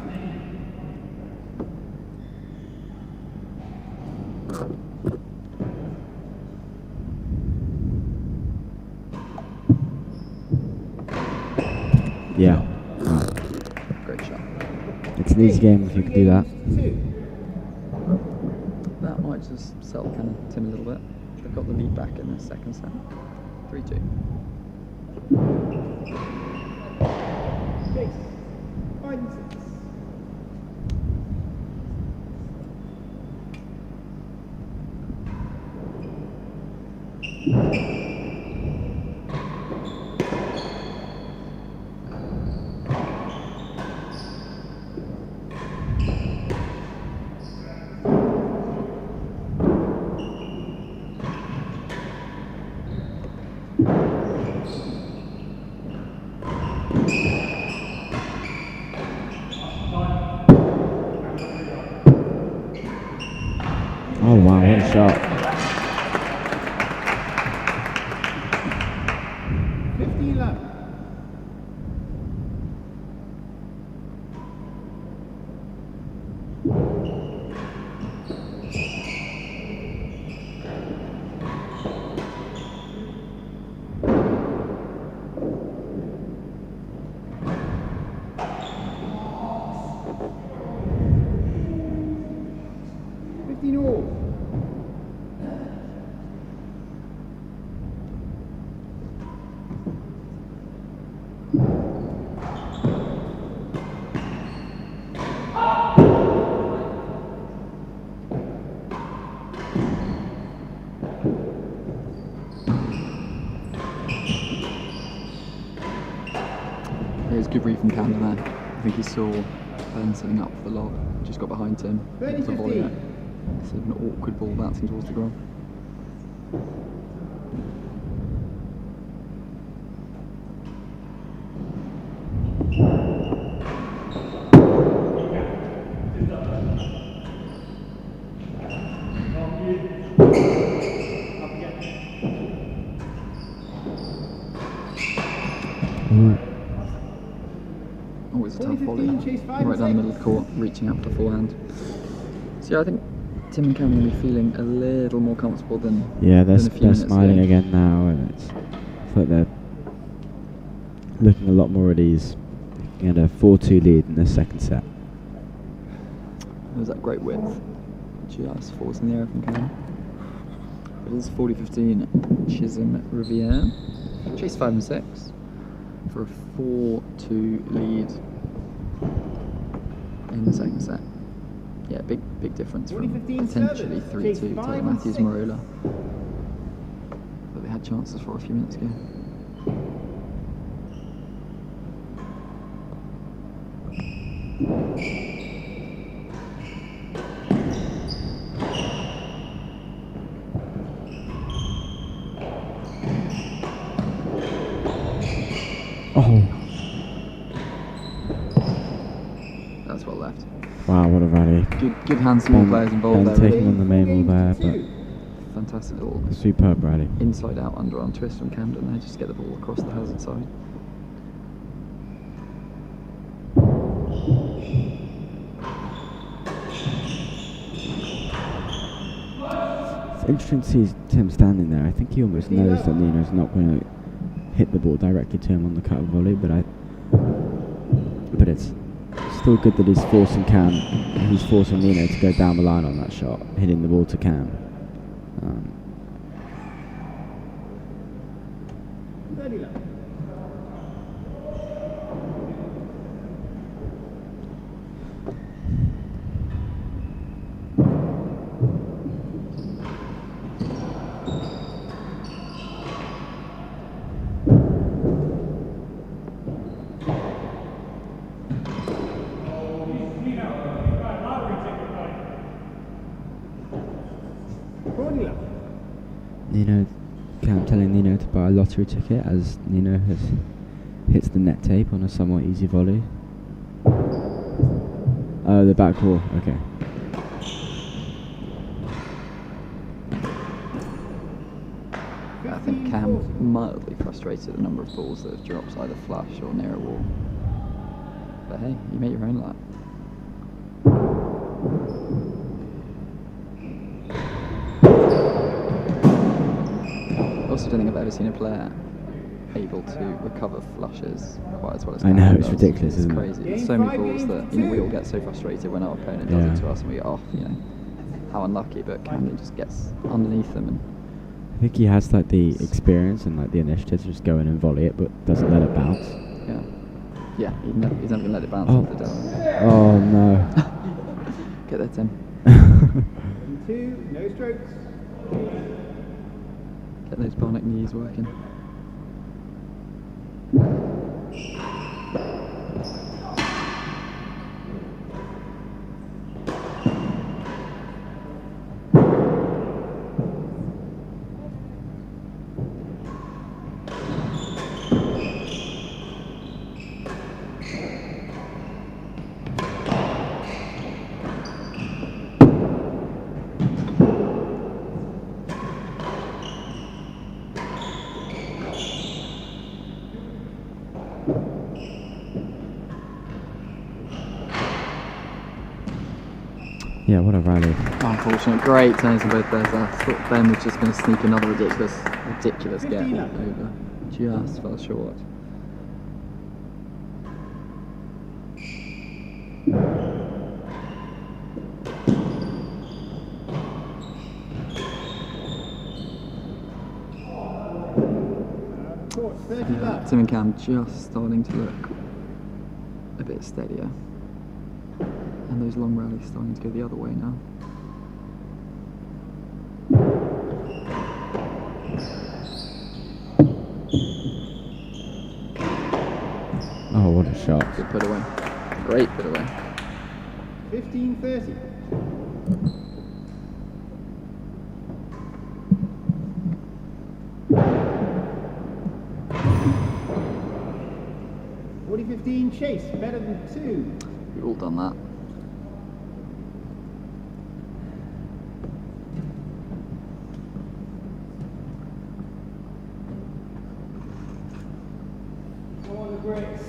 Yeah. Wow. Great shot. It's an easy game if you can do that. 2. That might just sell kind of Tim a little bit. They've got the lead back in the second set. 3-2. Chase 5 and 6. Wow, what a shot. 50 love. There's good read from Camden there. I think he saw Ben setting up for the lob, just got behind him, able to volley it. It's an awkward ball bouncing towards the ground. Always a tough volley, right down the middle of the court, reaching out for the forehand. So yeah, I think Tim and Cam will be feeling a little more comfortable than Yeah, than a few they're minutes smiling ago. again now, and it's I feel like they're looking a lot more at ease. They had a 4-2 lead in the second set. There was that great width, just falls in the air from Cam. It is 40-15, Chisholm Riviere. Chase 5 and 6 for a 4-2 lead in the second set. Yeah, big difference from 40-15 potentially service. 3-2 Chase to 5 and Matthews 6. Merola. But they had chances for a few minutes ago. Oh, That's well left. wow, what a rally. Good hands from all players involved Ben there. taking on the main ball there, but Fantastic little superb rally. inside out underarm twist from Camden there, just to get the ball across the hazard side. It's interesting to see Tim standing there. I think he almost knows that Nino's not going to hit the ball directly to him on the cut of volley, but it's still good that he's forcing Nino to go down the line on that shot, hitting the ball to Cam. 30 love. Nino, Cam telling Nino to buy a lottery ticket as Nino hits the net tape on a somewhat easy volley. Oh, the back wall, okay. I think Cam mildly frustrated at the number of balls that have dropped either flush or near a wall. But hey, you make your own luck. Also, don't think I've ever seen a player able to recover flushes quite as well as I Cam know, does. it's ridiculous, It's isn't it? crazy. There's so many balls that we all get so frustrated when our opponent does Yeah. it to us, and we go, oh, how unlucky. But Camden just gets underneath them, and I think he has like the experience and like the initiative to just go in and volley it, but doesn't let it bounce. yeah, he's never gonna let it bounce Oh. off the dome. Oh no. Get there, Tim. 2, no strokes. Get those bionic knees working. Yeah, what a rally. Unfortunate. Great turns to both players there. I thought Ben was just going to sneak another ridiculous get 15 over. Just fell short. Court, 30 love. Tim and Cam just starting to look a bit steadier. And those long rallies starting to go the other way now. Oh, what a shot. Good put away. Great put away. 15-30. Chase, better than 2. We've all done that. On the brakes.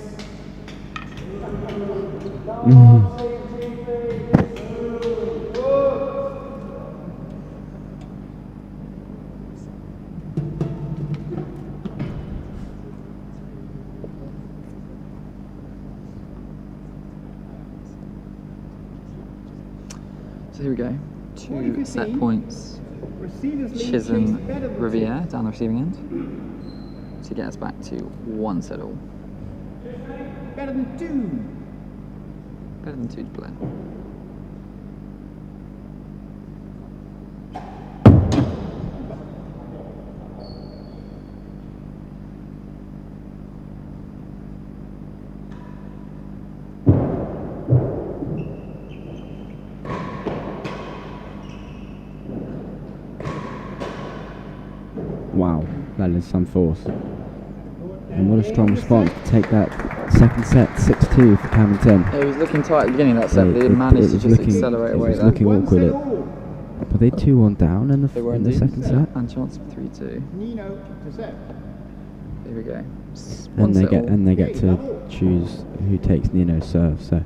So here we go. 2 set points. Receivers lead, Chisholm, Chase, better than Riviere down the receiving end to get us back to 1 set all. 2. Better than 2. Better than 2 to play. Wow, that is some force. And what a strong response to take that second set 6-2 for Cam and Tim. It was looking tight at the beginning of that set, but they managed to just accelerate away It was there. looking awkward. Were they 2-1 down in They were the indeed. second set? And chance for 3-2. Nino to set. Here we go. And they get to choose who takes Nino's serve, so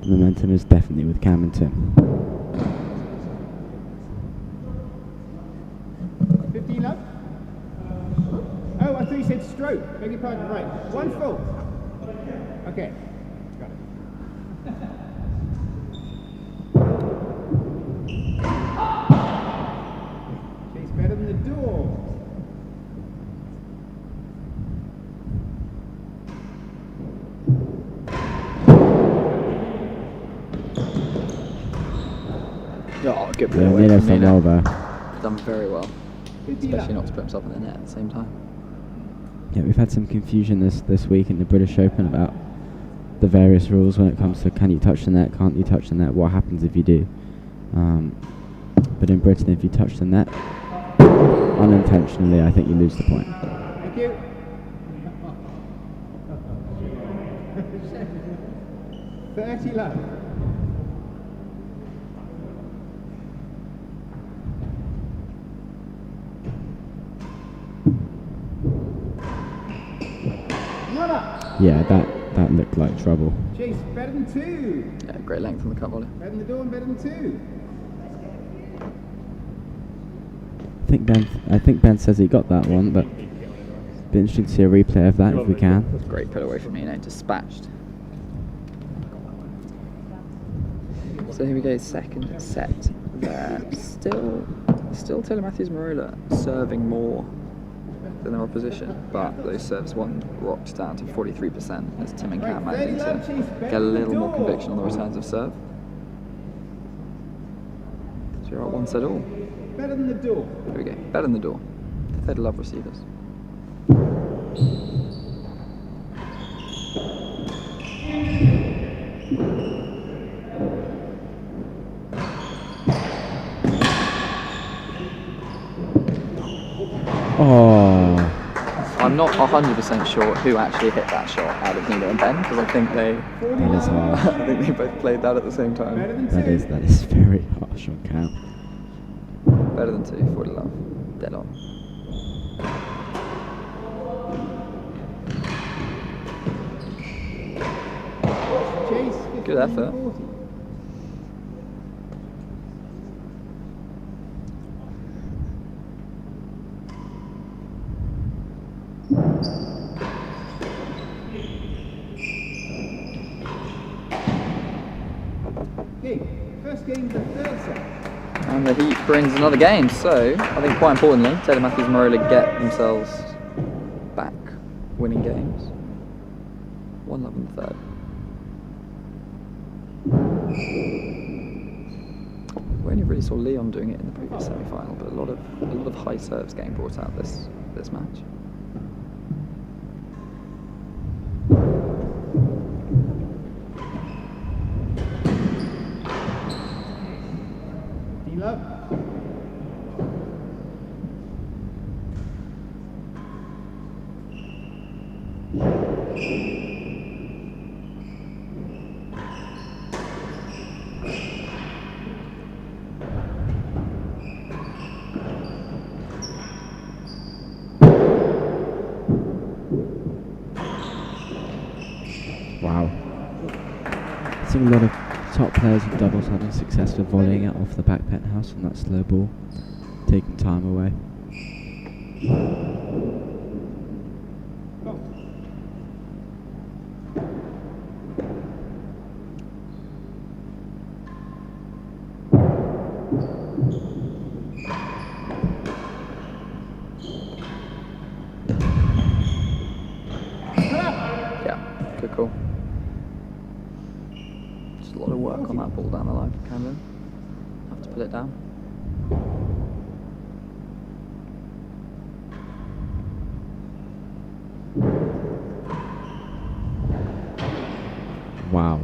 the momentum is definitely with Cam and Tim. 15 love. Oh, I thought you said stroke. Beg your pardon. Right. 1 full. Okay. Got it. Chase better than the door. Oh, good play Yeah, away Nino's from done Nino. well there. Done very well, 50 especially love. not to put himself in the net at the same time. Yeah, we've had some confusion this week in the British Open about the various rules when it comes to can you touch the net, can't you touch the net, what happens if you do. But in Britain, if you touch the net unintentionally, I think you lose the point. Thank you. 30 love. Not up. Yeah, that looked like trouble. Chase better than 2. Yeah, great length on the cut volley. Better than the door and better than 2. I think Ben says he got that one, but it'd be interesting to see a replay of that if we can. Great put away from Nino, dispatched. So here we go, second set there. Still Taylor Matthews Merola serving more than their opposition, but those serves rocked down to 43% as Tim and Cam managing to get a little more conviction on the returns of serve. So you're at 1 set all. Better than the door. Here we go, better than the door. They'd love receivers. Oh, I'm not 100% sure who actually hit that shot out of Nino and Ben, because I think that is harsh. I think they both played that at the same Better time. than 2. That is very harsh on Cam. Better than 2, 40 love. Dead on. Chase 15, Good effort. 40. game, the third set. And the Heat brings another game, so I think quite importantly, Taylor Matthews and Merola get themselves back winning games. 1-love in the third. We only really saw Leon doing it in the previous semi-final, but a lot of high serves getting brought out this match. D-Love. Wow. Seeing a lot of top players in doubles having success with volleying it off the back penthouse on that slow ball, taking time away. Go. Yeah, good call. Just a lot of work on that ball down the line for Camden. Have to put it down. Wow.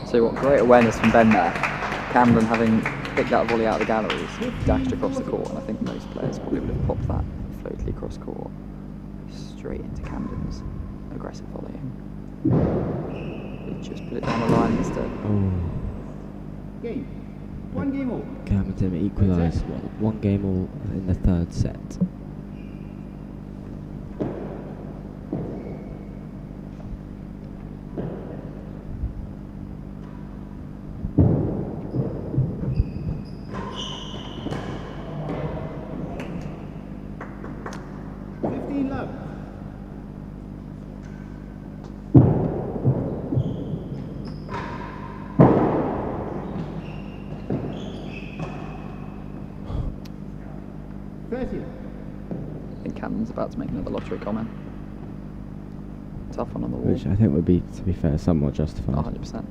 So what great awareness from Ben there. Camden having picked that volley out of the galleries, dashed across the court, and I think most players probably would have popped that floatly across court straight into Camden's aggressive volleying. He just put it down the line instead. Oh. Game. One game all. Camden equalised. One game all in the third set. Love. I think Camden's about to make another lottery comment. Tough one on the wall. Which I think would be, to be fair, somewhat justified. 100%.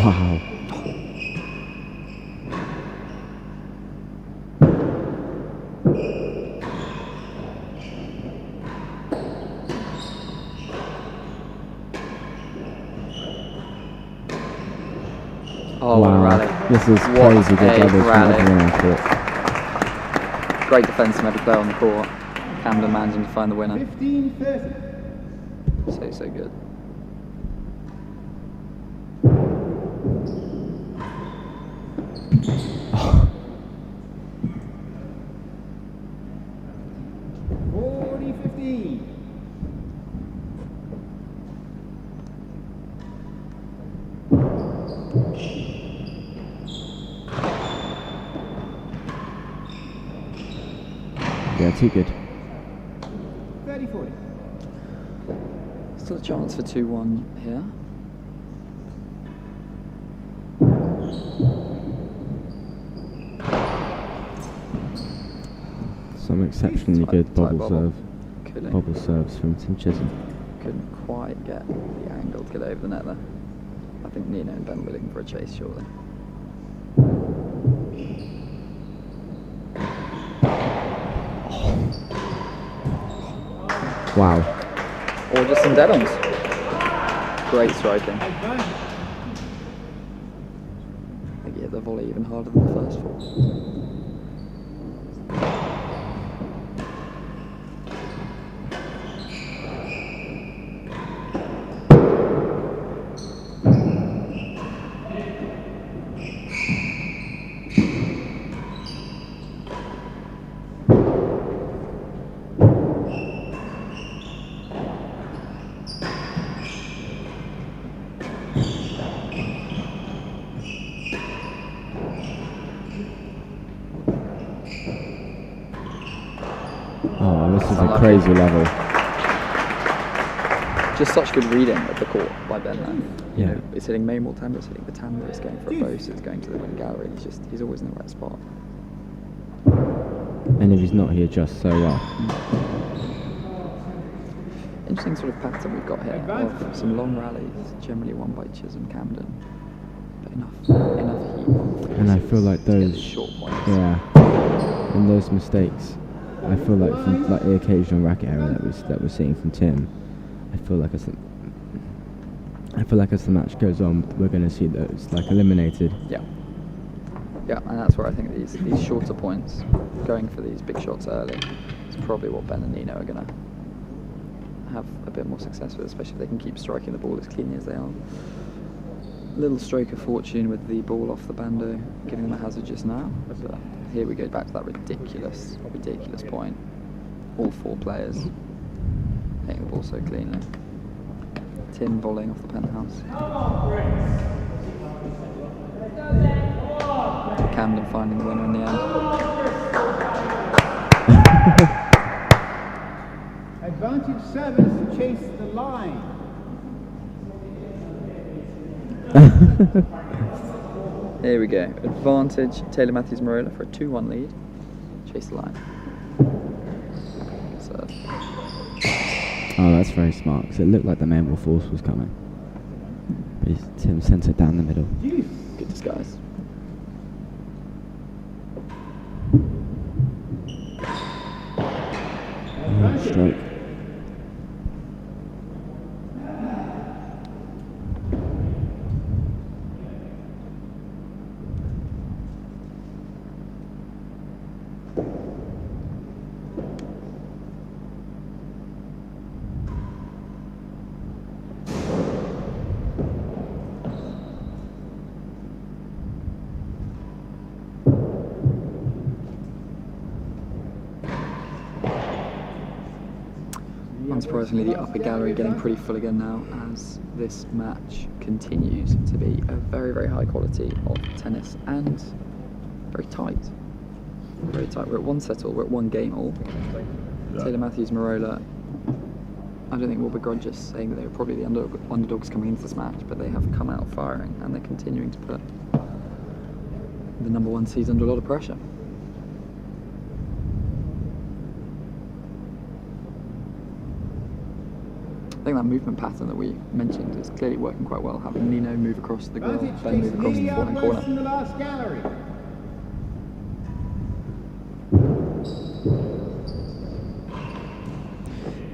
Wow. Oh, what a rally. This is What crazy good a doubles from rally. everyone on court. Great defence from every player on the court. Camden managing to find the winner. 15-30. So good. Oh. 40-15. Yeah, too good. 30-40. Still a chance for 2-1 here. Some exceptionally Tight- good tight bobble bobble. serve. Couldn't, Bobble serves from Tim Chisholm. couldn't quite get the angle to get over the net there. I think Nino and Ben were looking for a chase shortly. Wow. Or just some dead-ons. Great striking. Advantage. Yeah, the volley even harder than the first 4. Oh, this is a crazy level. Just such good reading of the court by Ben there. You Yeah. know, it's hitting main wall timbre, it's hitting the timbre, it's going for a boast, it's going to the wind gallery. He's always in the right spot. And if he's not, he adjusts so well. Interesting sort of pattern we've got here of some long rallies, generally won by Chisholm, Camden, but enough heat. And I feel like to get the those, short points. yeah, and those mistakes, I feel like from like the occasional racket error that we're seeing from Tim, I feel like as the match goes on, we're going to see those like eliminated. Yeah, and that's where I think these shorter points, going for these big shots early, is probably what Ben and Nino are going to have a bit more success with, especially if they can keep striking the ball as cleanly as they are. Little stroke of fortune with the ball off the bando, giving them a hazard just now. But here we go back to that ridiculous point. All 4 players hitting the ball so cleanly. Tim volleying off the penthouse. Camden finding the winner in the end. Advantage service to chase the line. Here we go. Advantage Taylor Matthews Merola for a 2-1 lead. Chase the line. Serve. Oh, that's very smart, because it looked like the main ball force was coming. But Tim sent it down the middle. Good disguise. Oh, stroke. Unsurprisingly, the upper gallery getting pretty full again now as this match continues to be a very, very high quality of tennis and very tight. Very tight. We're at 1 set all, we're at 1 game all. Taylor Matthews Merola, I don't think we'll begrudge us saying that they were probably the underdogs coming into this match, but they have come out firing and they're continuing to put the number 1 seeds under a lot of pressure. I think that movement pattern that we mentioned is clearly working quite well, having Nino move across the grill, Ben move across the four-hand corner. In the last gallery.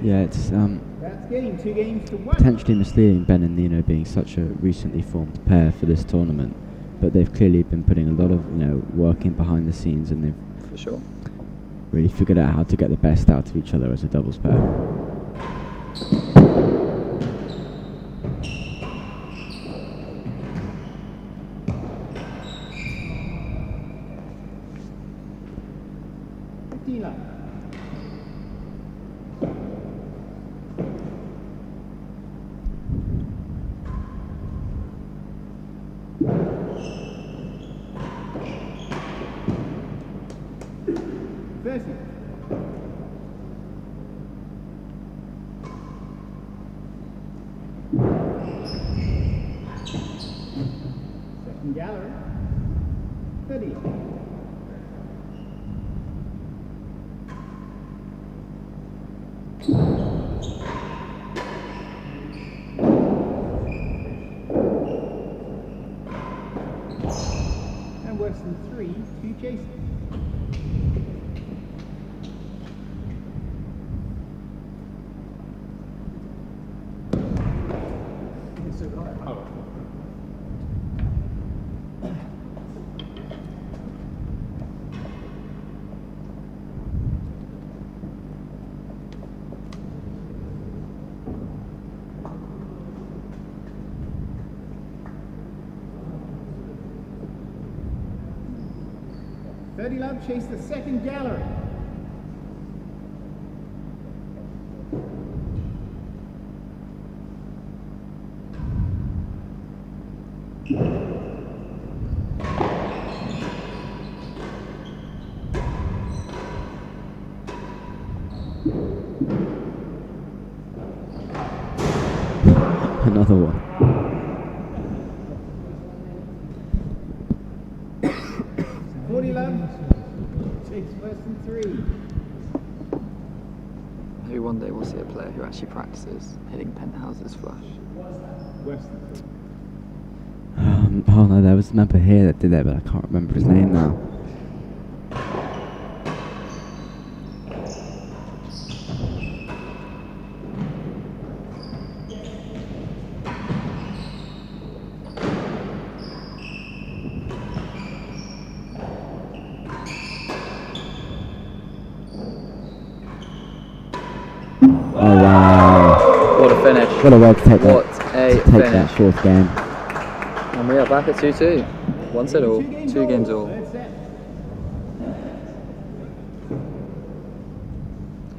Yeah, it's That's game, 2 games to 1. potentially misleading, Ben and Nino being such a recently formed pair for this tournament, but they've clearly been putting a lot of working behind the scenes, and they've For sure. really figured out how to get the best out of each other as a doubles pair. Second gallery. 30. And worse than 3 to Jason. 30 love, chase the second gallery. Another one. 40 love, chase worse than 3. Maybe one day we'll see a player who actually practices hitting penthouses flush. Worse than 3. Oh no, there was a member here that did that, but I can't remember his name now. Oh wow! What a finish. What a way to take that. What a Take finish. that fourth game. And we are back at 2-2. One set all, 2 games all. Third set.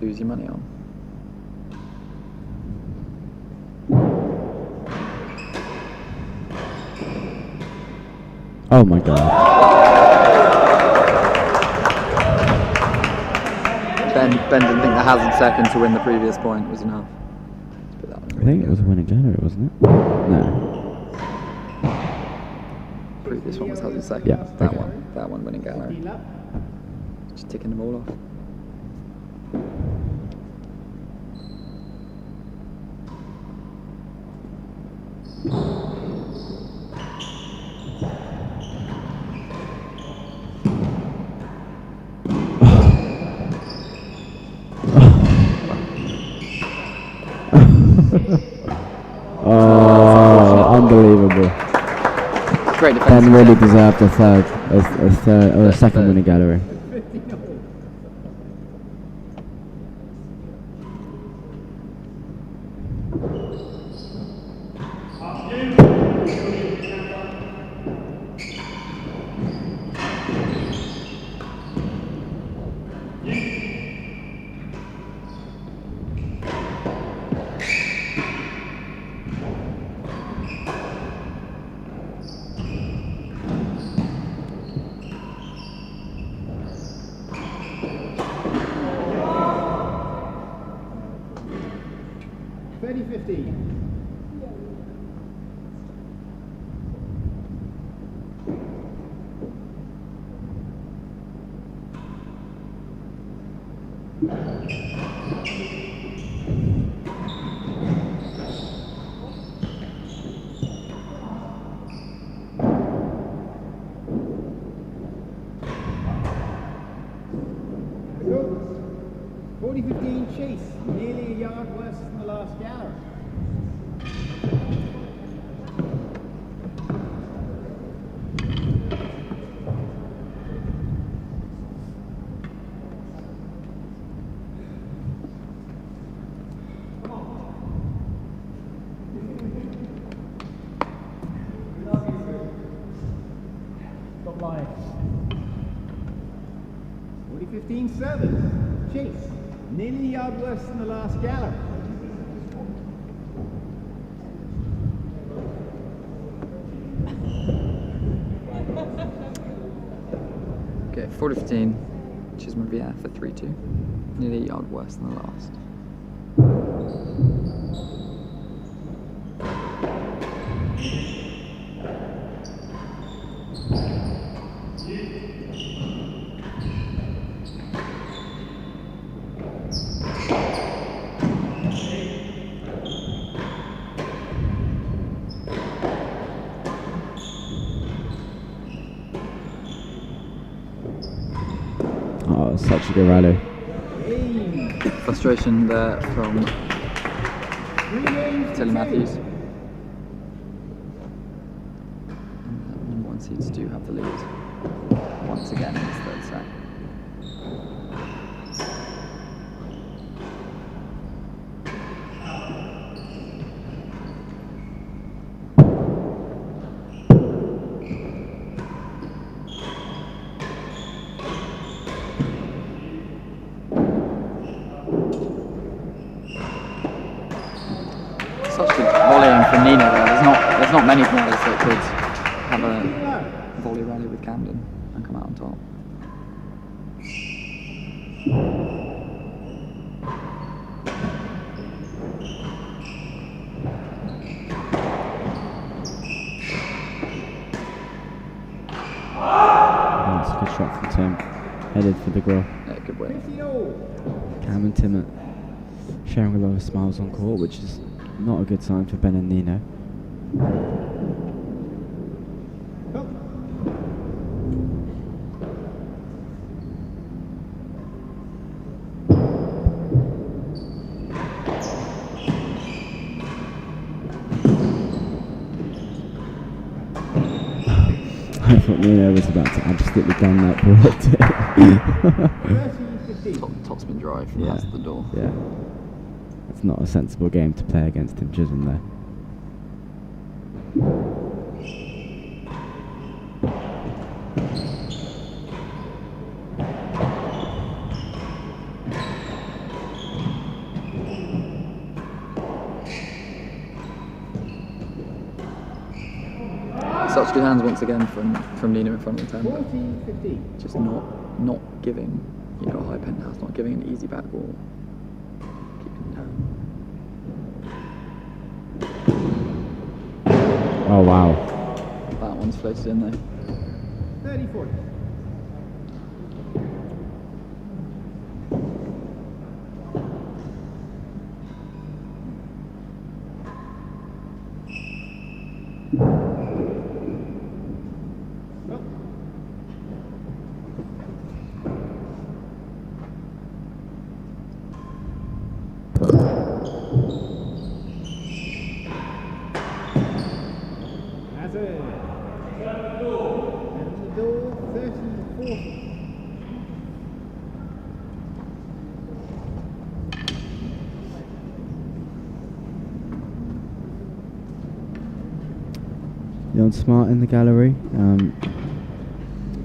Who's your money on? Oh my god. Ben didn't think the hazard second to win the previous point was enough. Let's put that one I think it was a winning gallery, wasn't it? No. Previous one was hazard second. Yeah, That okay. one. That one winning gallery. 50 love. Just ticking them all off. Oh, unbelievable. Great defense. Ben really deserved a third, or a second winning gallery. 50 all. $30.50. Go. 40-15 chase, nearly a yard worse than the last gallery. Stop lying. 40-15 service, chase, nearly a yard worse than the last gallery. Okay, 40-15. Chisholm Riviere for 3-2. Nearly a yard worse than the last. Oh, such a good rally. Hey, Frustration there from 3 games to Taylor 2. Matthews. And the number 1 seeds do have the lead once again in this third set. Such good volleying from Nina there. There's not many players that could have a volley rally with Camden and come out on top. That's a good shot from Tim. Headed for the grill. Yeah, good win. Cam and Tim sharing a lot of smiles on court, which is not a good sign for Ben and Nino. I thought Nino was about to absolutely gun that ball. Topspin drive from past the door. Yeah. It's not a sensible game to play against Tim Chisholm there. Such good hands once again from Nina in front of the 10. 40-15. Just not giving, a high penthouse, not giving an easy back ball. Keeping it down. Oh wow. That one's floated in though. 30-40. Leon Smart in the gallery,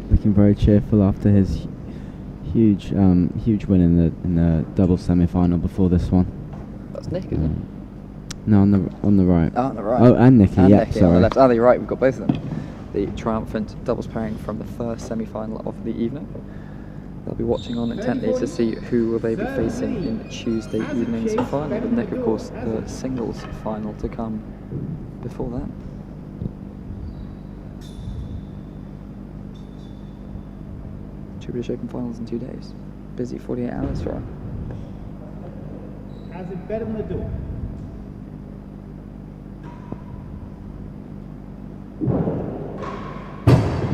looking very cheerful after his huge win in the doubles semi-final before this one. That's Nick, isn't it? No, on the right. Oh, on the right. Oh, and Nicky. And Yeah, Nicky on sorry. the left. Oh, you're right. We've got both of them. The triumphant doubles pairing from the first semi-final of the evening. They'll be watching on intently to see who will they be facing in Tuesday evening's final. With Nick, of course, the singles final to come before that. Two British Open finals in 2 days. Busy 48 hours for her. Has it better than the door?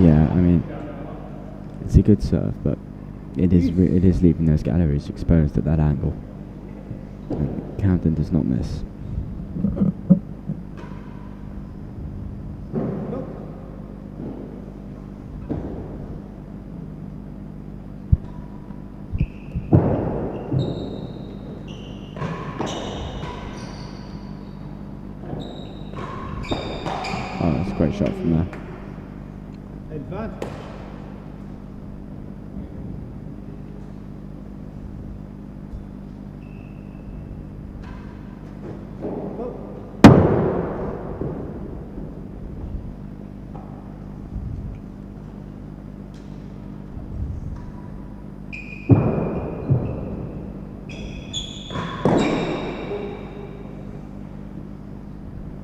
Yeah, I mean, it's a good serve, but it is leaving those galleries exposed at that angle. And Camden does not miss. Oh, that's a great shot from there. Advantage.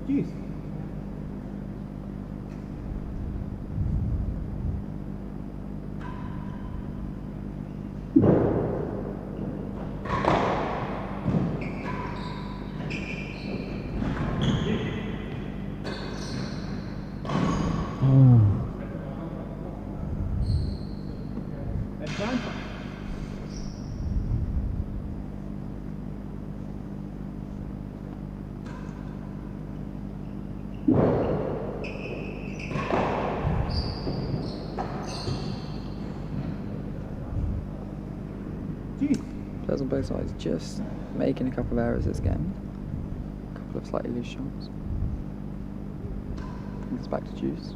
Jeez. Advantage. Jeez. Players on both sides just making a couple of errors this game. A couple of slightly loose shots. It's back to Juice.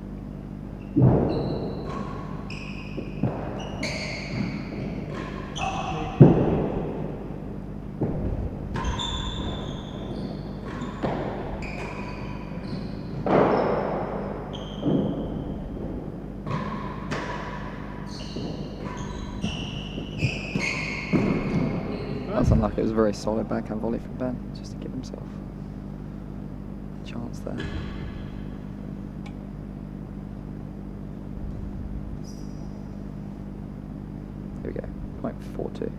That's unlucky. It was a very solid backhand volley from Ben, just to give himself a chance there. Here we go. Point 4-2.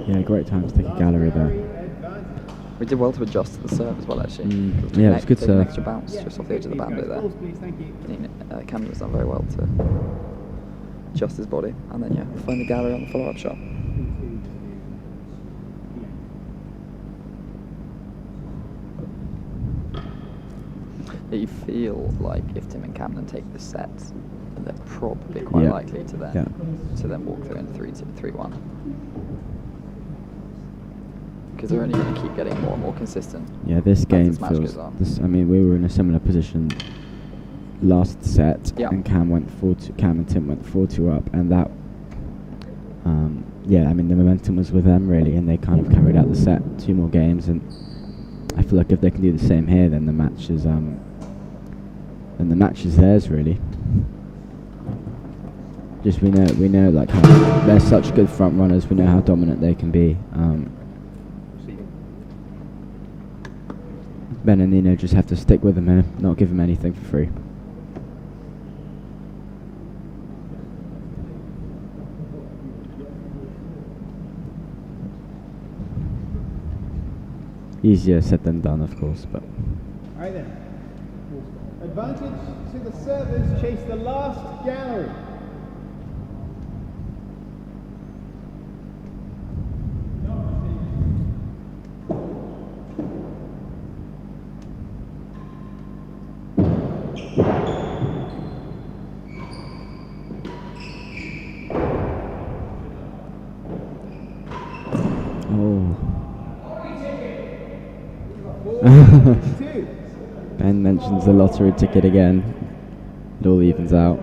Yeah, great time to take a gallery there. We did well to adjust to the serve as well, actually. Yeah, it's good Taking an serve. extra bounce just off the edge of the bandit there. Balls, please, thank you. Camden's done very well to adjust his body, and then find the gallery on the follow-up shot. You feel like if Tim and Camden take the sets, they're probably quite likely to then walk through in 3-1. Because they're only going to keep getting more and more consistent. Yeah, this game as match feels. goes on. I mean, we were in a similar position last set, and Cam and Tim went 4-2 up, and that. Yeah, I mean the momentum was with them really, and they kind of carried out the set. 2 more games, and I feel like if they can do the same here, then the match is theirs really. Just we know like how they're such good front runners. We know how dominant they can be. Ben and Nino just have to stick with them here, not give them anything for free. Easier said than done, of course, but. All right then. Advantage to the servers. Chase the last gallery. Ben mentions the lottery ticket again. It all evens out.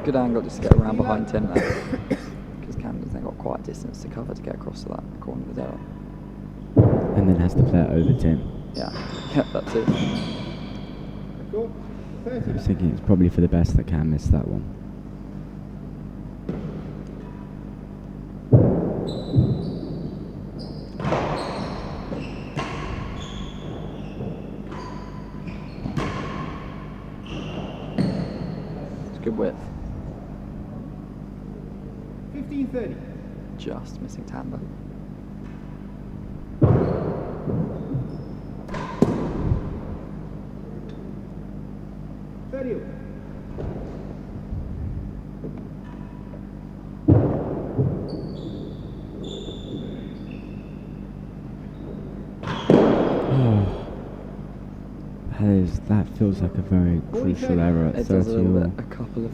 Good angle just to get around behind Tim there. Because Camden's then got quite a distance to cover to get across to that corner of the dell. And then has to play it over Tim. Yeah, that too. I was thinking it's probably for the best that Cam missed that one. It's good width. 15-30. Just missing Tamba. That feels like a very crucial error at 30 all. A couple of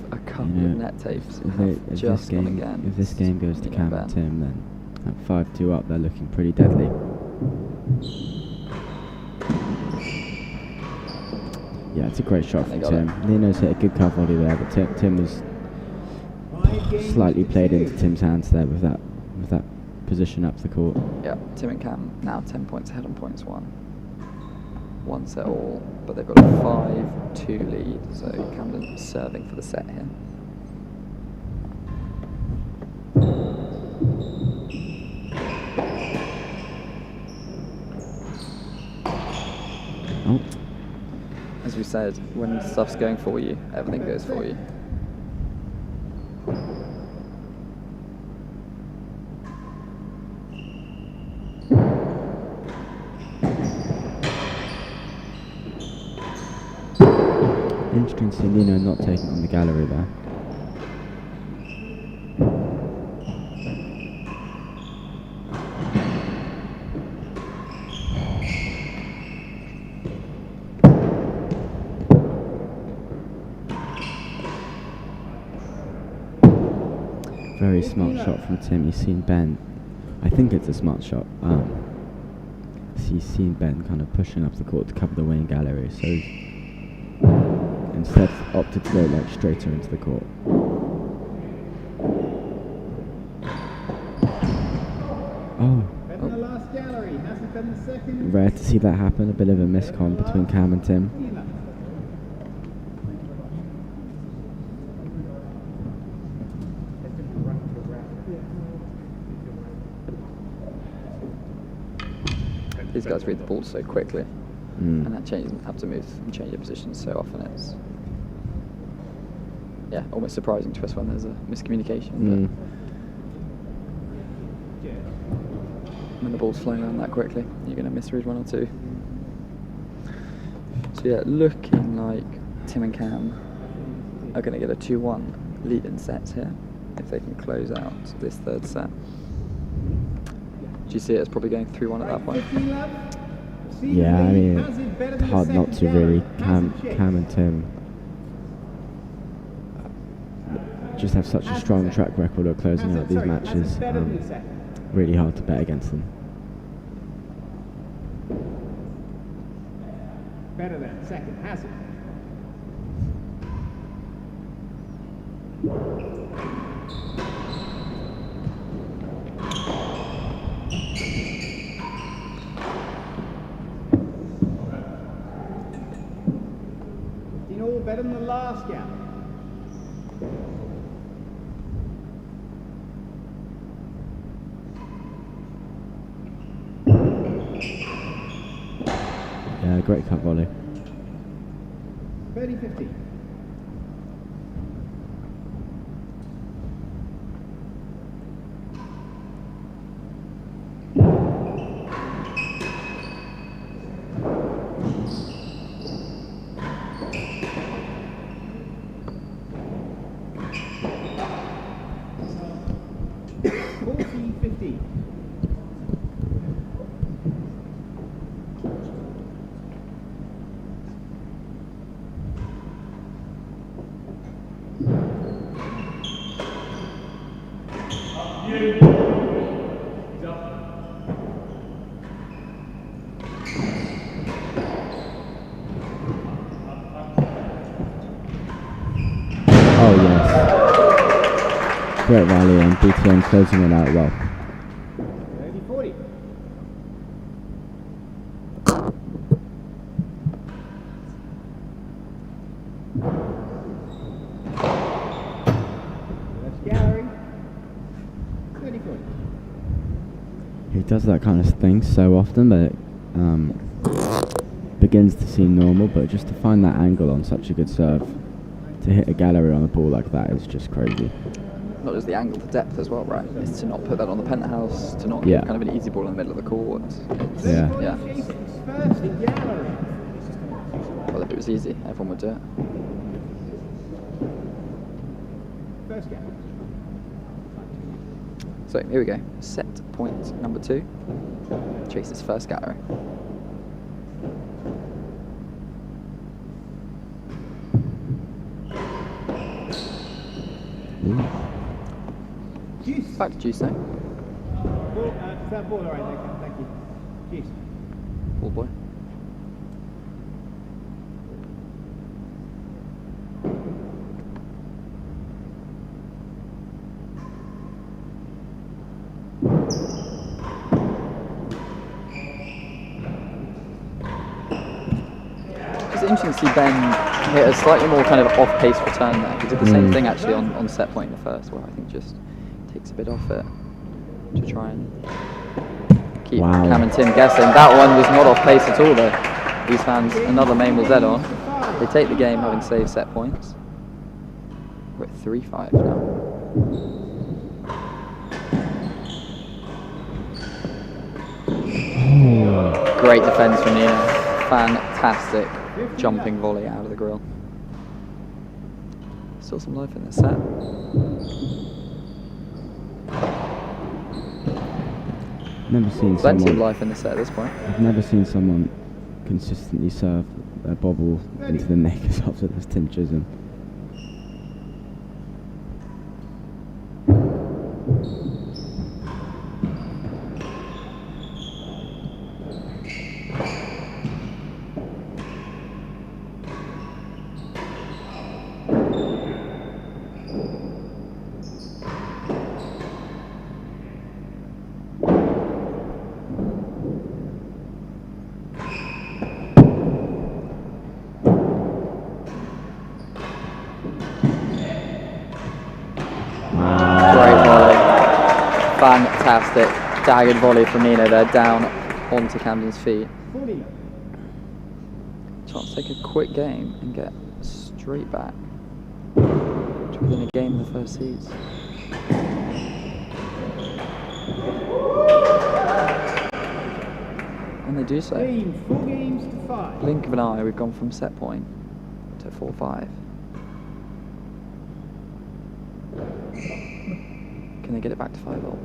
net tapes have just gone again. If this game goes to Cam and Tim, then at 5-2 up, they're looking pretty deadly. Yeah, it's a great shot from Tim. Nino's hit a good cut volley there, but Tim was slightly played into Tim's hands there with that position up the court. Yeah, Tim and Cam now 10 points ahead on points won. One set all, but they've got a 5-2 lead, so Camden serving for the set here. Oh. As we said, when stuff's going for you, everything goes for you. Interesting to see Nino not taking on the gallery there. Very smart shot from Tim. You've seen Ben. I think it's a smart shot. he's seen Ben kind of pushing up the court to cover the wing gallery, so instead opted to go like straighter into the court. Oh. Better than the last gallery. Hasn't done the second. Rare to see that happen, a bit of a miscon between Cam and Tim. These guys read the ball so quickly, and that changes them have to move and change their positions so often. It's almost surprising to us when there's a miscommunication. But when the ball's flying around that quickly, you're going to misread one or two. So yeah, looking like Tim and Cam are going to get a 2-1 lead in sets here if they can close out this third set. Do you see it as probably going 3-1 at that point? Yeah, I mean, it's hard not to really. Cam and Tim just have such a strong track record of closing out these matches. Really hard to bet against them. Better than second, has it? All better than the last gap. Yeah, great cut volley. 30-15. Oh yes. Great rally and BTN closing it out well. 30-40. That's gallery. 30-40. He does that kind of thing so often, but begins to seem normal, but just to find that angle on such a good serve, to hit a gallery on a ball like that is just crazy. Not just the angle, the depth as well, right? It's to not put that on the penthouse, to not get kind of an easy ball in the middle of the court. Yeah. First in gallery. Well, if it was easy, everyone would do it. First gallery. So here we go. Set point number 2. Chase's first gallery. Juice. Back to Juice now. Ball, is that ball alright? Thank you. Juice. Ball boy. It's interesting to see Ben hit a slightly more kind of off-pace return there. He did the same thing actually on set point in the first, where I think just takes a bit off it to try and keep Cam and Tim guessing. That one was not off-pace at all though. These fans, another main was dead on. They take the game having saved set points. We're at 3-5 now. Great defence from Nina. Fantastic jumping volley out of the grill. Still some life in this set. Never seen Plenty of someone. life in this set at this point. I've never seen someone consistently serve a bobble into the neck as often as Tim Chisholm. Fantastic daggered volley from Nino there, down onto Camden's feet. 40. Chance to take a quick game and get straight back to within a game in the first seeds. And they do so. Game 4 games to 5. Blink of an eye, we've gone from set point to 4-5. Can they get it back to 5-all?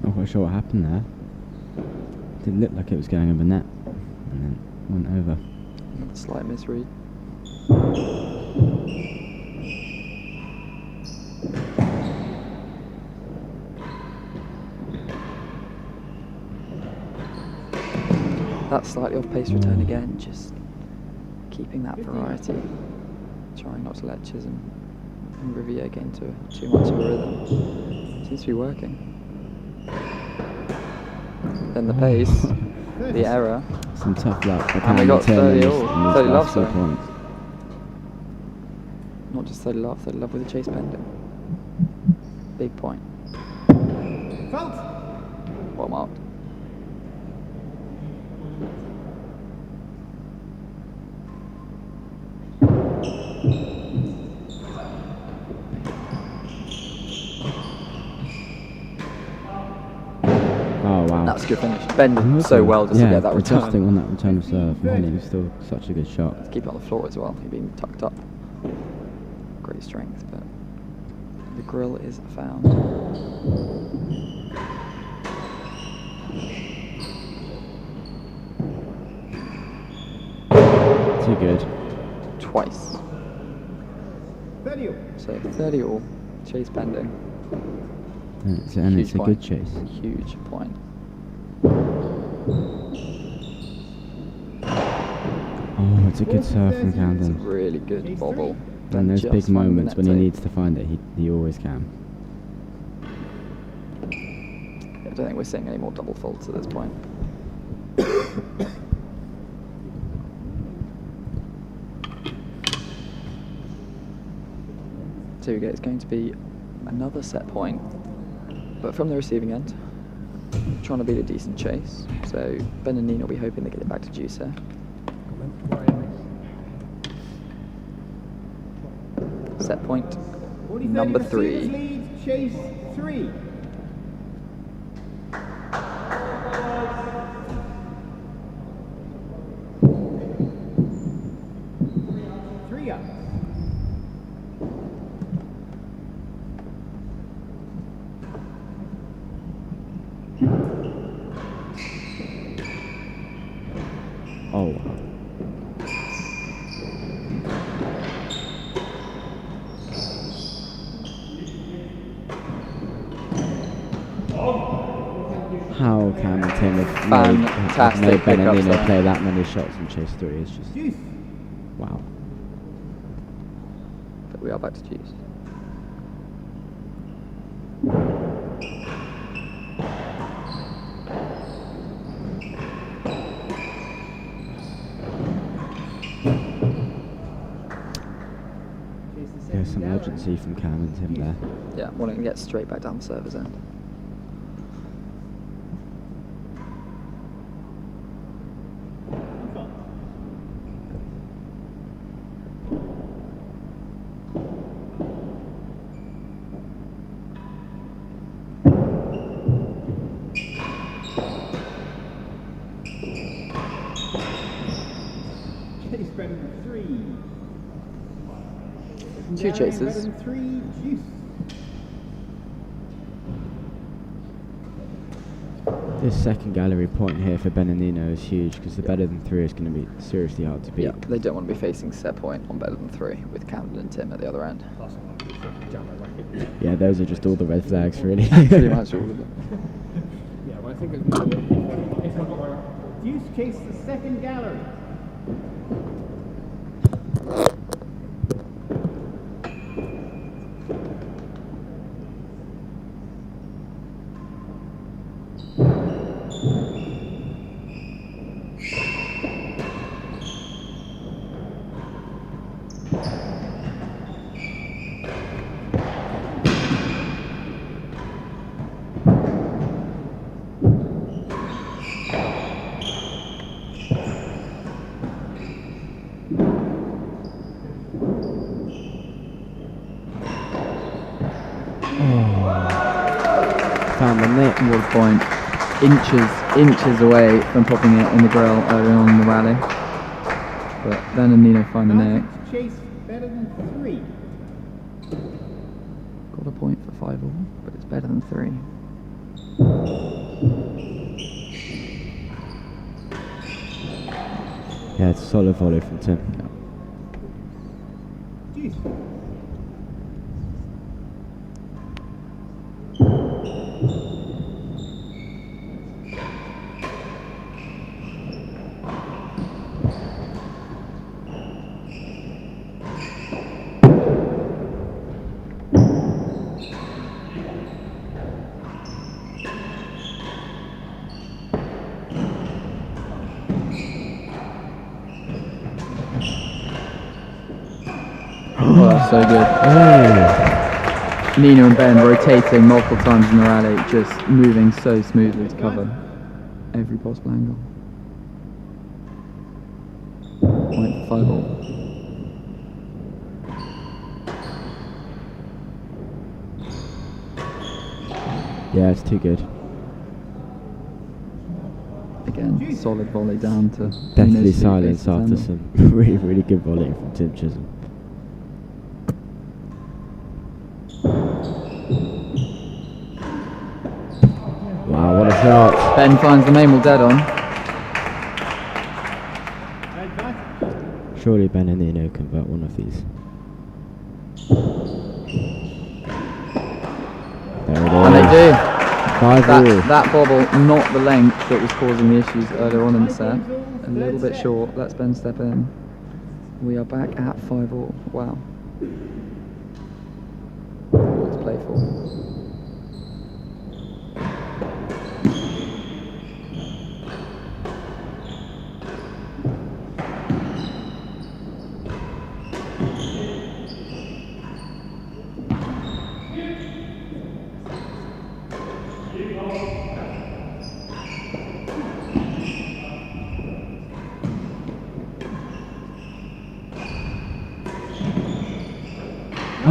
Not quite sure what happened there. Didn't look like it was going over net, and then went over. Slight misread. That slightly off pace return again, just keeping that variety. Trying not to let Chisholm and Riviere get into too much of a rhythm. Seems to be working. Then the pace, the error. Some tough luck. And we got 30 all. 30 love, sorry. sorry. Points. Not just 30 love with the chase pending. Big point. Fault. Well marked. Oh wow. That's a good finish. Bending so well just to get that return. Fantastic on that return of serve. Man, it was still such a good shot. To keep it on the floor as well. He'd been tucked up. Great strength, but the grill is found. Too good. Twice. 30 all. So 30 all. Chase pending. And it's a Huge good point. chase. Huge point. Oh, it's a good serve from It's a Camden. really good bobble. And those Just big finding the moments net when he tape. needs to find it, he always can. I don't think we're seeing any more double faults at this point. So we go, it's going to be another set point, but from the receiving end, trying to beat a decent chase. So Ben and Nina will be hoping they get it back to Juice here. Set point 40, number 30, 3. receivers lead, chase 3. Three up. Oh, how can the team have Fantastic made Ben and pickups Nino there. play that many shots and chase 3? It's just Juice. wow. But we are back to Juice. There's some urgency from Cam and Tim there. Yeah, wanting to get straight back down the server's end. Chase better than 3. Two chases. Better than 3, Juice. This second gallery point here for Ben and Nino is huge because the better than 3 is going to be seriously hard to beat. Yeah, they don't want to be facing set point on better than 3 with Camden and Tim at the other end. Yeah, those are just all the red flags, really. Pretty much all of them. Yeah, well, I think it's more. Juice chase the second gallery. What a point. Inches away from popping it in the grill early on in the rally. But Ben and Nino find the net. Chase better than 3. Got a point for 5-all, but it's better than 3. Yeah, it's a solid volley from Tim. Jeez. Oh, that's so good. Oh. Nino and Ben rotating multiple times in the rally, just moving so smoothly to cover every possible angle. Point for 5-all. Yeah, it's too good. Again, solid volley down to Deathly Nino's silence base after handle. some really, really good volleying from Tim Chisholm. Wow, what a shot! Ben finds the main wall dead on. Surely Ben and Nino convert one of these. There it is. And they do. 5-all. That bobble, not the length that was causing the issues earlier on in the set. A little bit short. Let's Ben step in. We are back at 5-all. Wow. All to play for.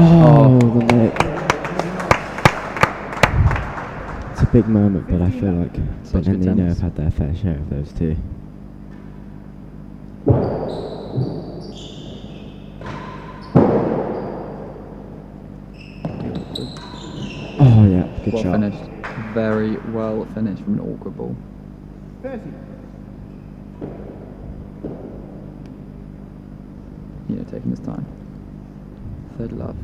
Oh, the net. It's a big moment, but I feel like Such Ben and good Nino tennis. have had their fair share of those too. Oh yeah, good Well shot. finished. Very well finished from an awkward ball. 30. Taking his time. Third love.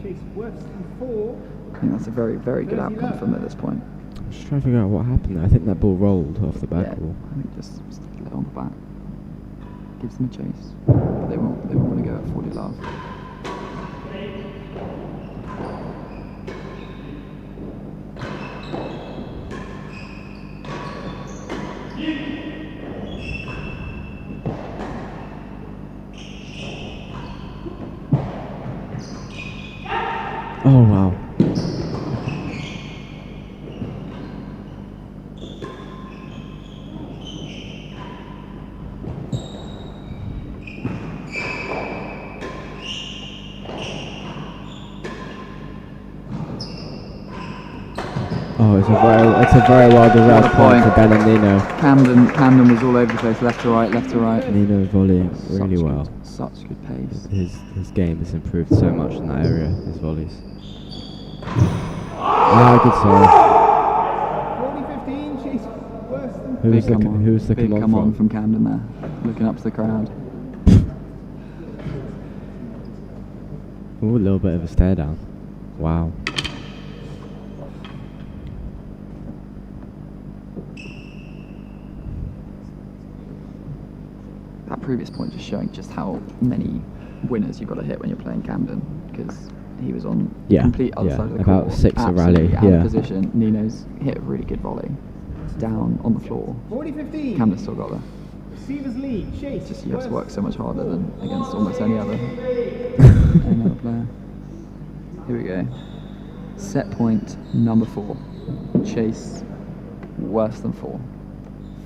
Chase worse than 4. I think that's a very, very good outcome from at this point. I'm just trying to figure out what happened there. I think that ball rolled off the back Yeah, wall. I think just stick it on the back. Gives them a chase. But they won't want to go at 40 love. Oh wow. Oh, it's a very well deserved What a point point. for Ben and Nino. Camden was all over the place, left to right, left to right. Nino volleying really well. Such good pace. His game has improved so much in that area, his volleys. Ah, good serve. 40-15, Chase worse than Who was the Big come on. who was the Big come come on on from? from Camden there, looking up to the crowd. Ooh, a little bit of a stare down. Wow. That previous point just showing just how many winners you've got to hit when you're playing Camden, because he was on complete other side of the about court, 6 a absolutely rally. out Yeah. of position. Nino's hit a really good volley down on the floor. 40-15. Camden's still got there. Receivers lead. Chase. Just you have to worse work so much harder than against almost any other player. Here we go. Set point number 4. Chase worse than 4.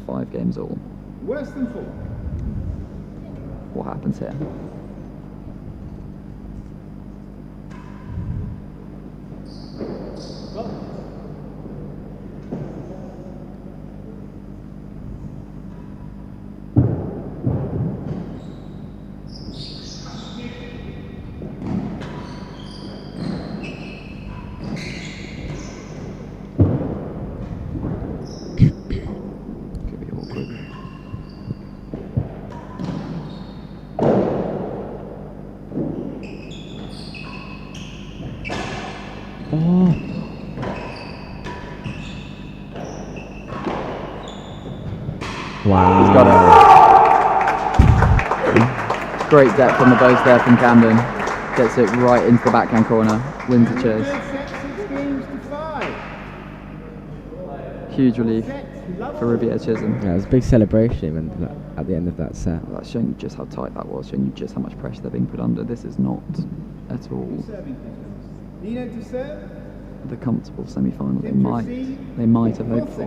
5 games all. Worse than 4. What happens here? Could be awkward. Oh. Wow. He's got it. Great depth on the both there from Camden. Gets it right into the backhand corner. Wins the Third chase. set, 6 games to 5. Huge relief Set, love for Riviere Chisholm. Yeah, it was a big celebration at the end of that set. That's showing you just how tight that was, showing you just how much pressure they're being put under. This is not at all serving questions. Nino to serve. the comfortable semi-final they might have hoped for.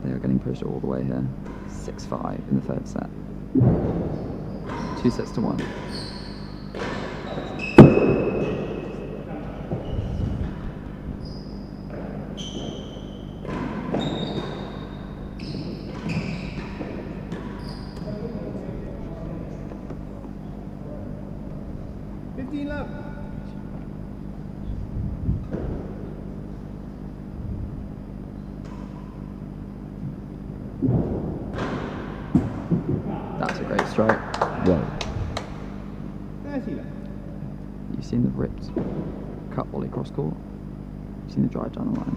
They are getting pushed all the way here. 6-5 in the third set. 2 sets to 1. Love. That's a great strike. Whoa. 30 love. You've seen the ripped cut volley cross court. You've seen the drive down the line.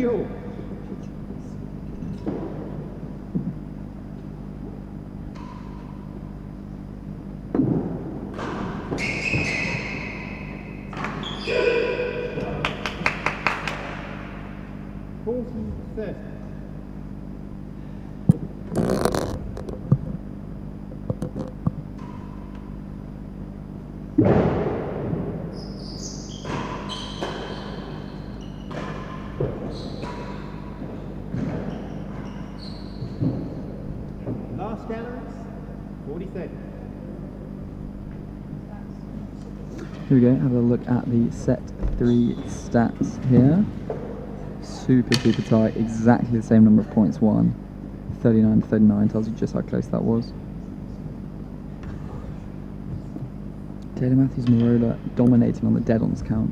All. Last calories, 40-30. Here we go, have a look at the set 3 stats here. Super tight, exactly the same number of points won. 39-39, tells you just how close that was. Taylor Matthews Merola dominating on the dead-ons count.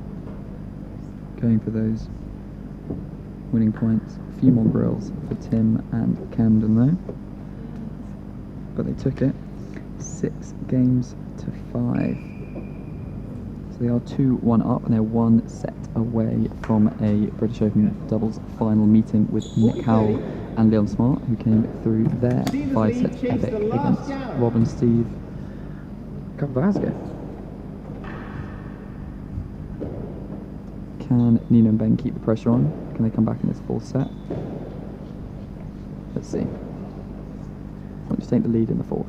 Going for those winning points. A few more grills for Tim and Camden though. But they took it. 6 games to 5. So they are 2-1 up and they're 1 set away from a British Open doubles final meeting with Nick Howell and Leon Smart, who came through their 5-set epic against Rob and Steve a couple of hours ago. Can Nino and Ben keep the pressure on? Can they come back in this 4th set? Let's see. Why don't you take the lead in the 4th?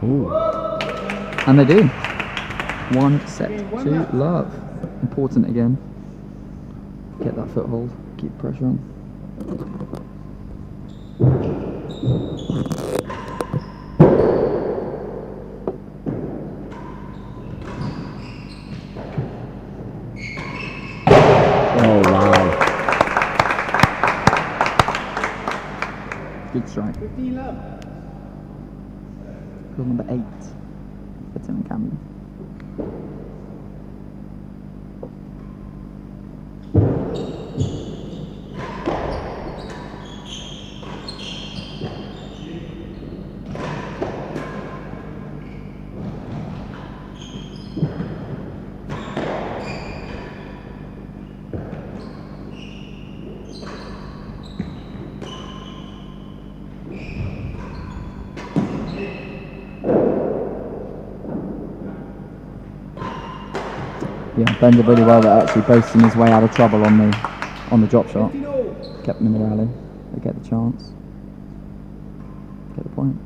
Ooh. And they do. 1 set to love. Important again. Get that foothold, keep the pressure on. Good strike. 15 love. Goal number 8 for Tim and Camden. Yeah, Ben did really well there, actually boasting his way out of trouble on the drop shot. 15 all. Kept them in the rally. They get the chance. Get the point.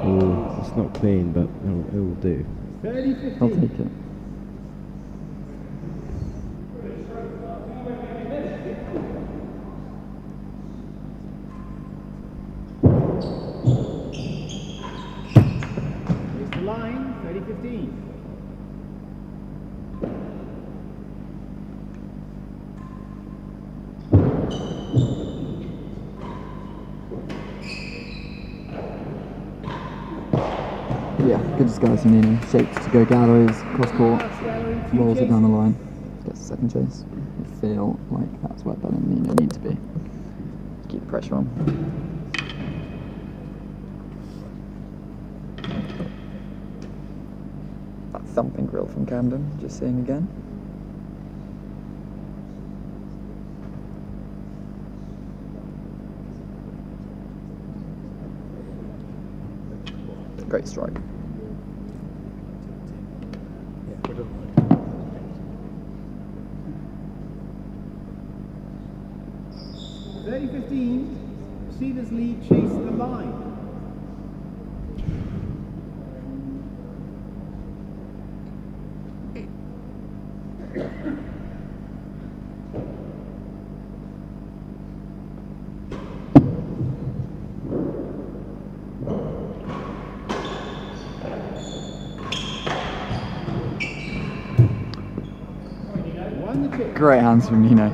Oh, it's not clean, but it will do. 30, I'll 15. take it. Here's the line, 30, 15. Yeah, good disguise, Nino. Shaped to go galleries, cross court, rolls it down the line, gets the second chase. I feel like that's where Ben and Nino need to be. Keep the pressure on. That thumping grill from Camden, just seeing again. Great strike. 30, 15. Cedars lead, chase the line. Won the chip. Great hands from Nino,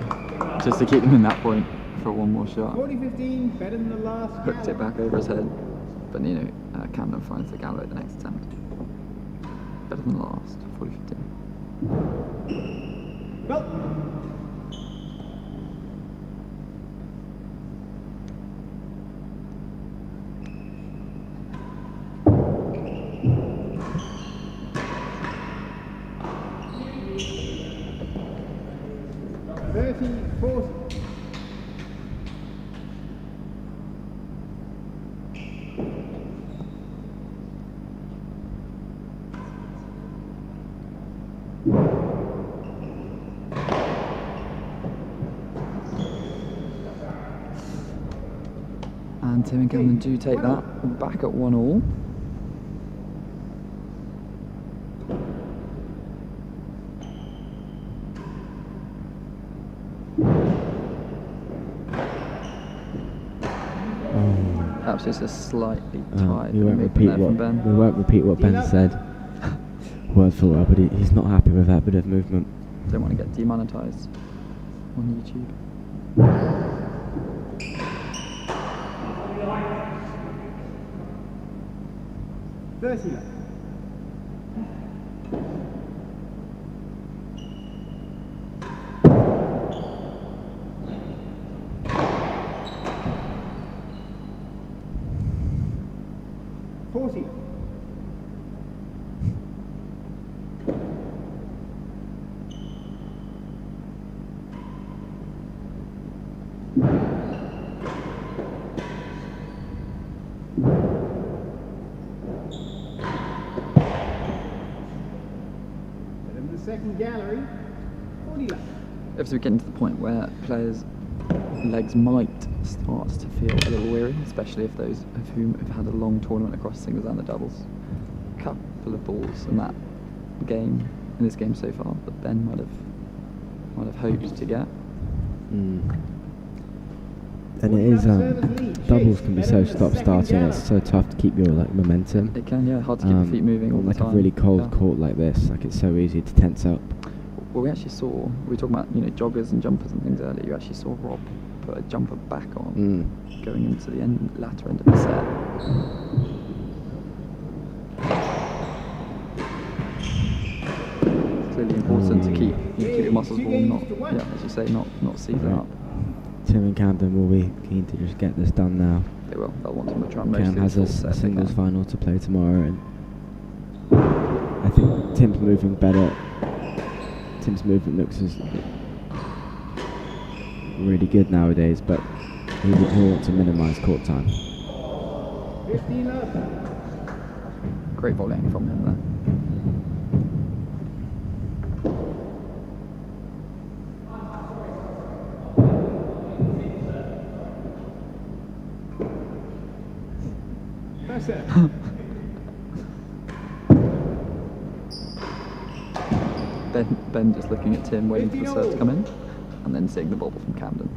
just to keep them in that point for one more shot. 40, 15, better than the last. Hooked it back over his head, but Nino, Camden finds the gallery at the next attempt. Better than the last, 40-15. Well. And Tim and Camden do take that. We're back at 1-1. Perhaps it's a slightly tight We won't movement repeat there from Ben. we won't repeat what Ben said word for word, but he's not happy with that bit of movement. Don't want to get demonetized on YouTube. $30 left. $40. Second gallery, 40 left. If we get into the point where players' legs might start to feel a little weary, especially if those of whom have had a long tournament across singles and the doubles. A couple of balls in that game, in this game so far, but Ben might have might have hoped to get. And it is doubles can be so stop-starting. It's so tough to keep your momentum. It can, yeah, hard to keep the feet moving all the like time. a really cold yeah. court like this, like it's so easy to tense up. Well, we actually saw, we were talking about joggers and jumpers and things earlier. You actually saw Rob put a jumper back on going into the latter end of the set. It's clearly important to keep your muscles warm, not as you say, not season up. Tim and Camden will be keen to just get this done now. They will. They'll want to try most Cam of has the a singles final to play tomorrow, and I think Tim's moving better. Tim's movement looks really good nowadays, but he wants to minimise court time. 15 love. Great volleying from him there. That's it. Ben just looking at Tim, waiting for the serve to come in, and then seeing the bobble from Camden.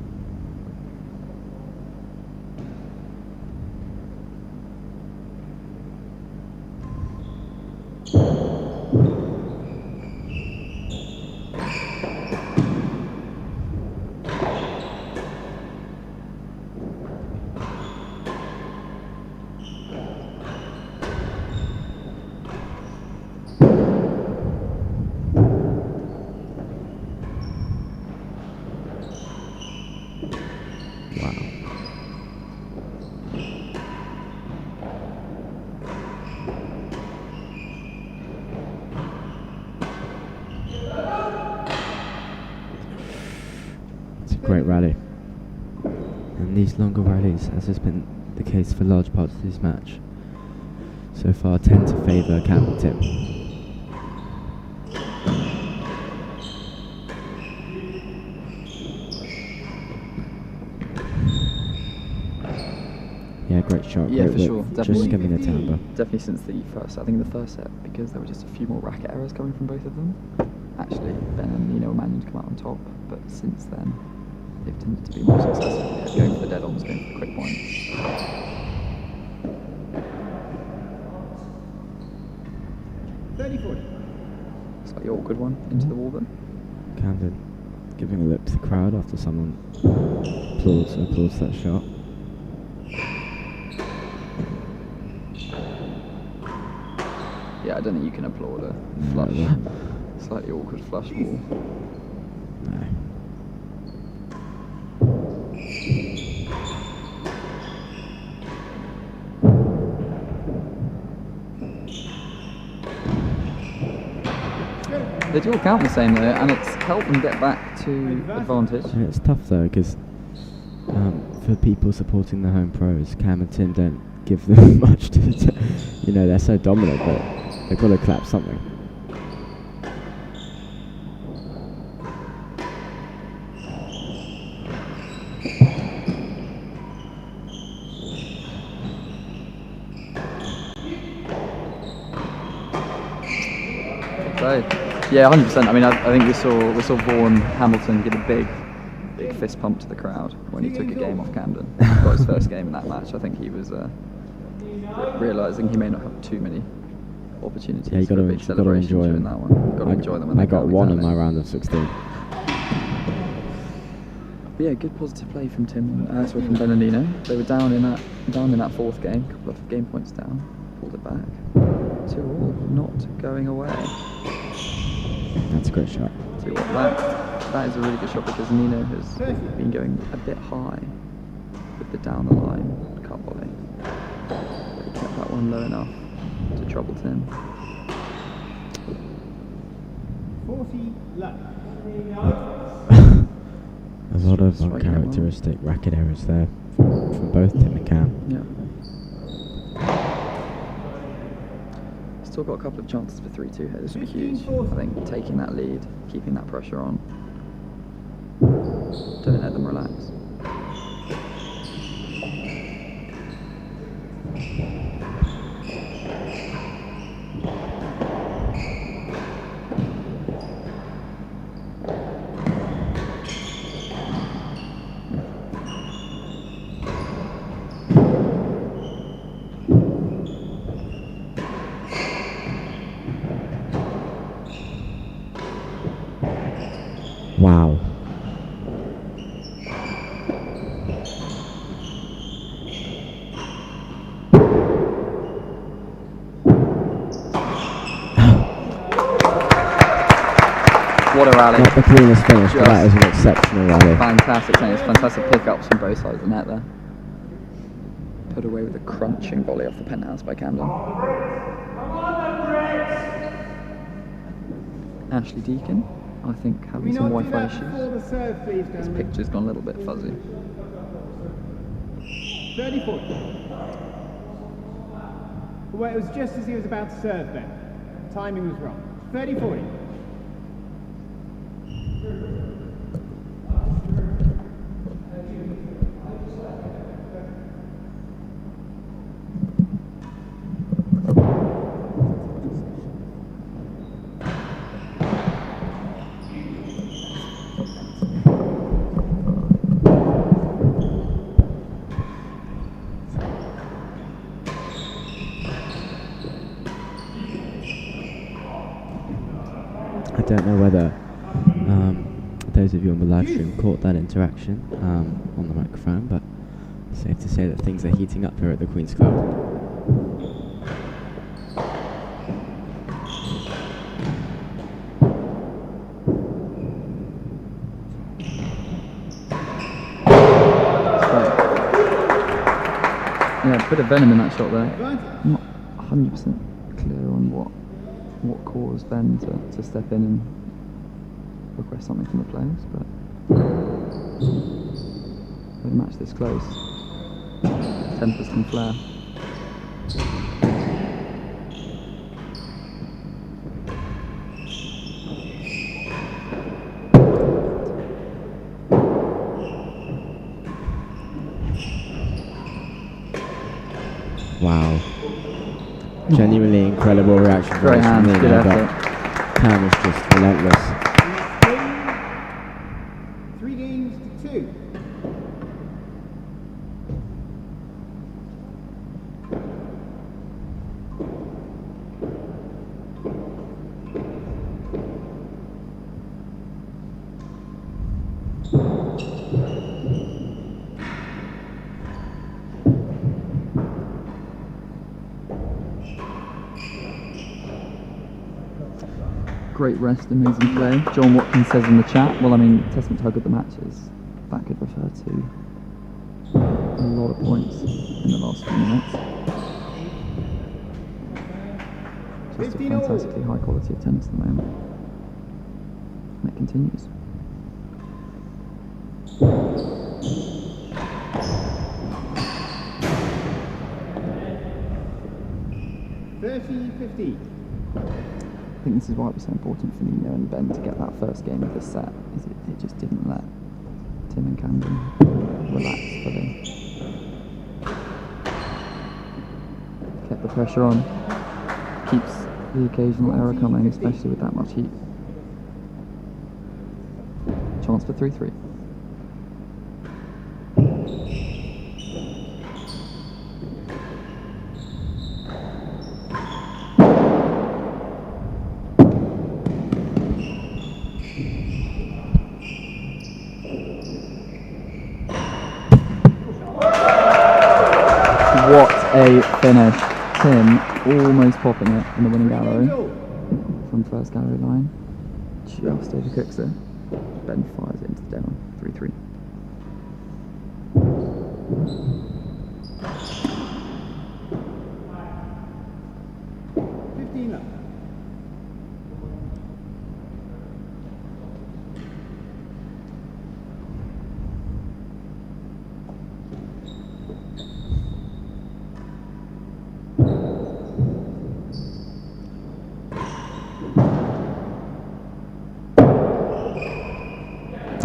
Great rally, and these longer rallies, as has been the case for large parts of this match so far, tend to favour Cam and Tim. Yeah, great shot. Yeah, great for whip, sure. just Definitely. skimming the timbre. Definitely since the first, I think the first set, because there were just a few more racket errors coming from both of them. Actually, Ben and Nino managed to come out on top, but since then, they've tended to be more successful. Yeah, going for the dead-ons, going for the quick points. 30-40. Slightly awkward one into the wall then. Camden giving a look to the crowd after someone applauds that shot. Yeah, I don't think you can applaud a flush. Slightly awkward flush wall. No. They do all count the same though, and it's helped them get back to advantage. And it's tough though, because for people supporting the home pros, Cam and Tim don't give them much to they're so dominant, but they've got to clap something. So, yeah, 100%. I mean, I think we saw Vaughan Hamilton give a big fist pump to the crowd when he took a game off Camden. Got his first game in that match. I think he was realising he may not have too many opportunities for a big celebration during that one. Got to enjoy them. I got one in my round of 16. But yeah, good positive play from from Ben and Nino. They were down in that fourth game, a couple of game points down, pulled it back. 2-2, not going away. That's a great shot. See what that is a really good shot, because Nino has been going a bit high with the down the line cut volley. But he kept that one low enough to trouble Tim. 40 left. A lot of uncharacteristic racket errors there from both Tim and Cam. Yeah. Still got a couple of chances for 3-2 here. This would be huge. I think taking that lead, keeping that pressure on. Don't let them relax. Wow. What a rally. Not the cleanest finish, but that is Just an exceptional rally. fantastic tennis, fantastic pickups from both sides of the net there. Put away with a crunching volley off the penthouse by Camden. Ashley Deacon, I think, having some Wi-Fi issues. His picture's gone a little bit fuzzy. 30-40. Well, it was just as he was about to serve then. Timing was wrong. 30-40. I don't know whether those of you on the live stream caught that interaction on the microphone, but safe to say that things are heating up here at the Queen's Club. Yeah, a bit of venom in that shot there. I'm not 100% clear on what caused Ben to step in and request something from the players, but with a match this close, tempers can flare. Wow. Genuinely incredible reaction. Great hands, good effort. Cam is just relentless. 3 games to 2. Great rest, amazing play. John Watkins says in the chat, well, I mean, testament to how good the match is. That could refer to a lot of points in the last few minutes. Just a fantastically high quality of tennis at the moment. And it continues. $30-50. I think this is why it was so important for Nino and Ben to get that first game of the set, is it just didn't let Tim and Camden relax fully. Kept the pressure on, keeps the occasional error coming, especially with that much heat. Chance for 3-3. What a finish. Tim almost popping it in the winning gallery from first gallery line. Just overcooks it. Ben fires it into the demo. 3-3.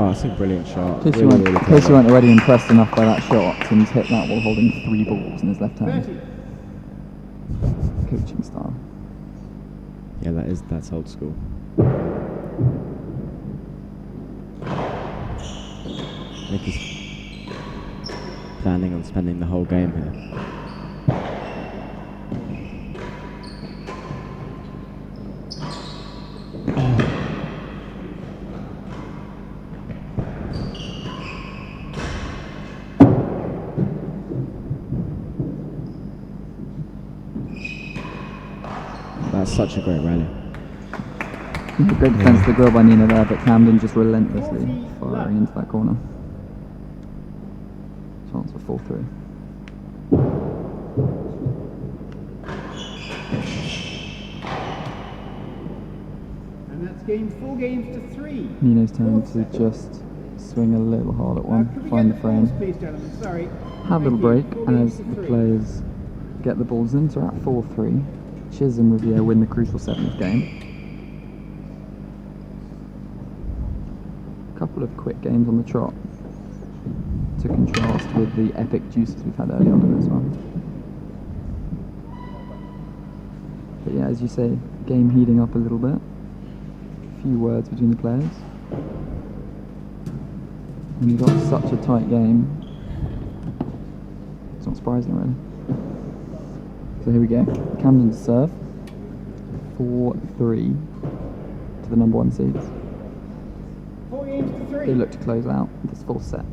Oh, it's a brilliant shot. In case you weren't already impressed enough by that shot, Tim's hit that while holding 3 balls in his left hand. Coaching style. Yeah, that's old school. Nick is planning on spending the whole game here. such a great rally. Great defence of the grill by Nina there, but Camden just relentlessly firing into that corner. Chance for 4-3. And that's game 4 games to 3. Nino's turn to just swing a little hard at one, Could we find get the frame, balls, please, gentlemen? Sorry. have a little Thank you. break, 4 and games as to the 3. players get the balls in, so we're at 4-3. Chisholm and Riviere win the crucial 7th game. A couple of quick games on the trot to contrast with the epic juices we've had early on in this one. But yeah, as you say, game heating up a little bit. A few words between the players. And you've got such a tight game. It's not surprising, really. So here we go. Camden to serve. 4-3 to the number 1 seeds. 4 games to 3. They look to close out this full set.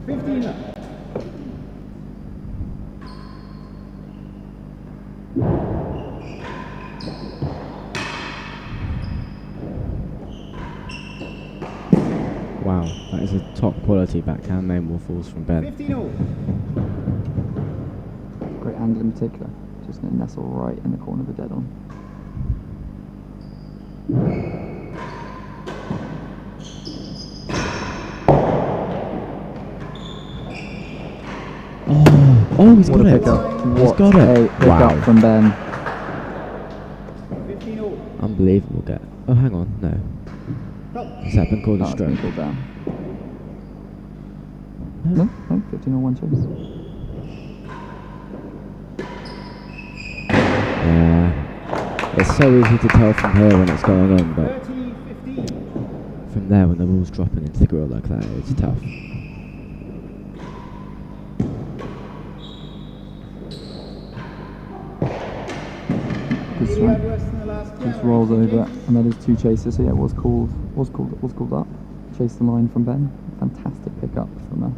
$15 up. Wow, that is a top quality backhand main ball falls from Ben. 15 all. Great angle in particular. Just going to nestle right in the corner of the dead on. Oh, he's What got a it. pickup. He's What got a it. pickup Wow. from Ben. 15 all. Unbelievable get. Oh, hang on. No. Has that been called a That's been stroke? called down. No, 15 or 1 chase. Yeah. It's so easy to tell from here when it's going in, but 30-15. from there when the ball's dropping into the grill like that, it's tough. Good Really swing. had worse than the last Just game. rolls over, and that is 2 chases. So yeah, it was called up. Chased the line from Ben. Fantastic pickup from a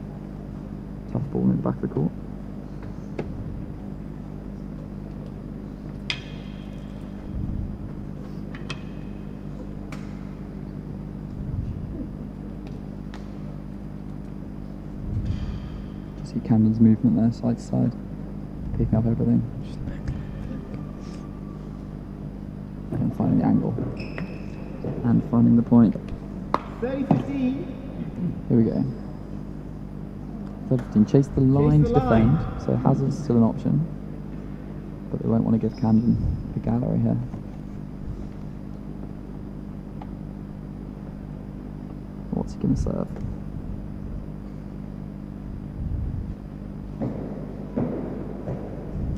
tough ball in the back of the court. See Camden's movement there, side to side, picking up everything. And finding the angle. And finding the point. 30-15. Here we go. 15. Chase the line the to line. defend, so hazard's still an option. But they won't want to give Camden the gallery here. What's he going to serve?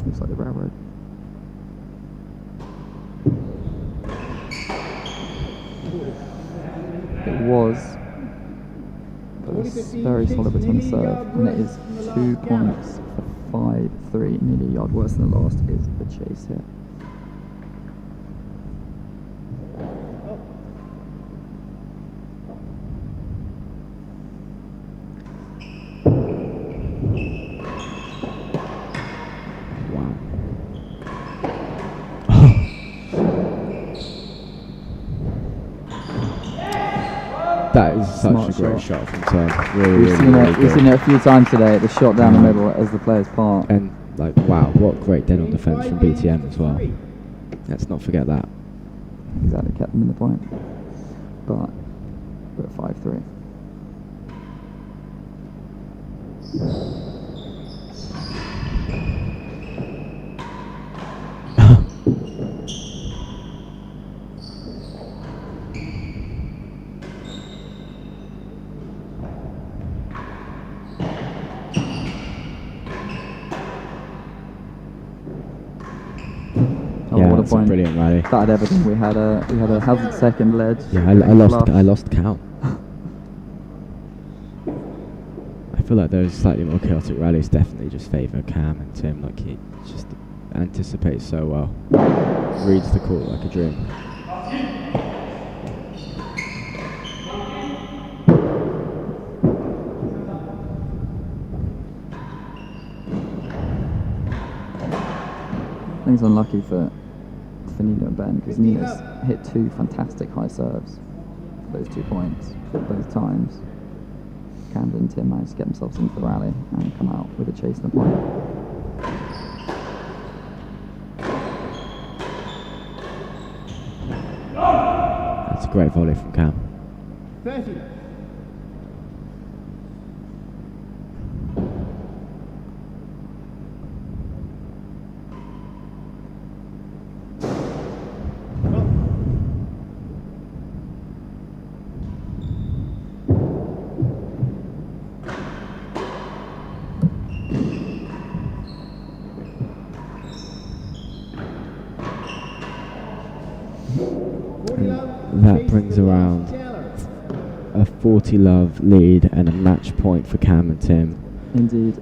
Looks like the railroad. It was, but it's very solid between the serve, and it is 2 points for 5-3, nearly a yard worse than the last is the chase here. That is such Smart a great shot. shot from serve. Really, We've really, seen really it. We've good. seen it a few times today. The shot down the middle as the players part. And like, wow, what great dead on defence from BTM as well. Let's not forget that. Exactly, kept them in the point. But we're at 5-3. Yeah, what a that's a point. brilliant rally. That had everything. We had a hazard second ledge. Yeah, I lost count. I feel like those slightly more chaotic rallies definitely just favour Cam and Tim. Like, he just anticipates so well, reads the court like a dream. think it's unlucky for Nino and Ben, because Nino's hit 2 fantastic high serves for those 2 points both times. Camden and Tim managed to get themselves into the rally and come out with a chase and a point. That's a great volley from Cam. 30. That brings around a 40-love lead and a match point for Cam and Tim. Indeed,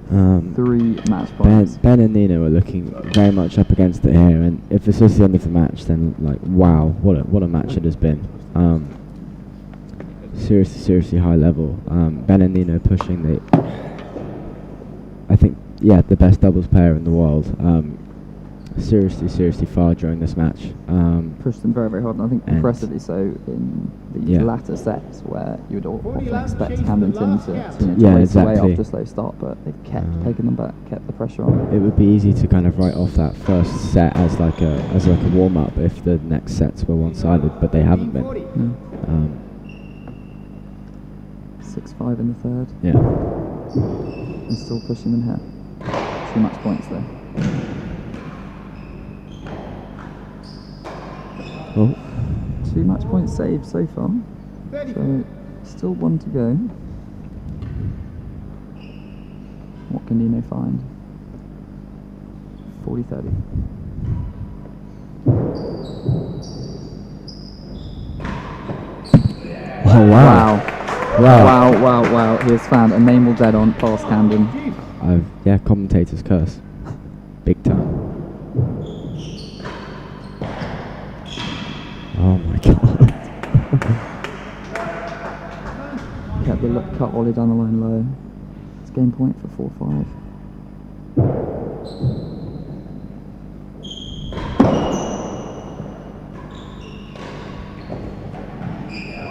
3 match points. Ben and Nino are looking very much up against it here, and if this was the end of the match, then like wow, what a match it has been. Seriously high level. Ben and Nino pushing I think the best doubles player in the world. Seriously far during this match. Pushed them very hard, and I think impressively so in the latter sets, where you would often expect Camden Tim to race away after a slow start, but they've kept taking them back, kept the pressure on. It would be easy to kind of write off that first set as like a warm up if the next sets were one-sided, but they haven't been. 6-5 in the third. Yeah. And still pushing them here. 2 match points though. Oh. 2 match points saved so far. So still 1 to go. What can Nino find? 40-30. Oh wow. Wow. He has found a name all dead on past Camden. Commentator's curse. Big time. Oh my god. Kept the cut volley down the line low. It's game point for 4-5.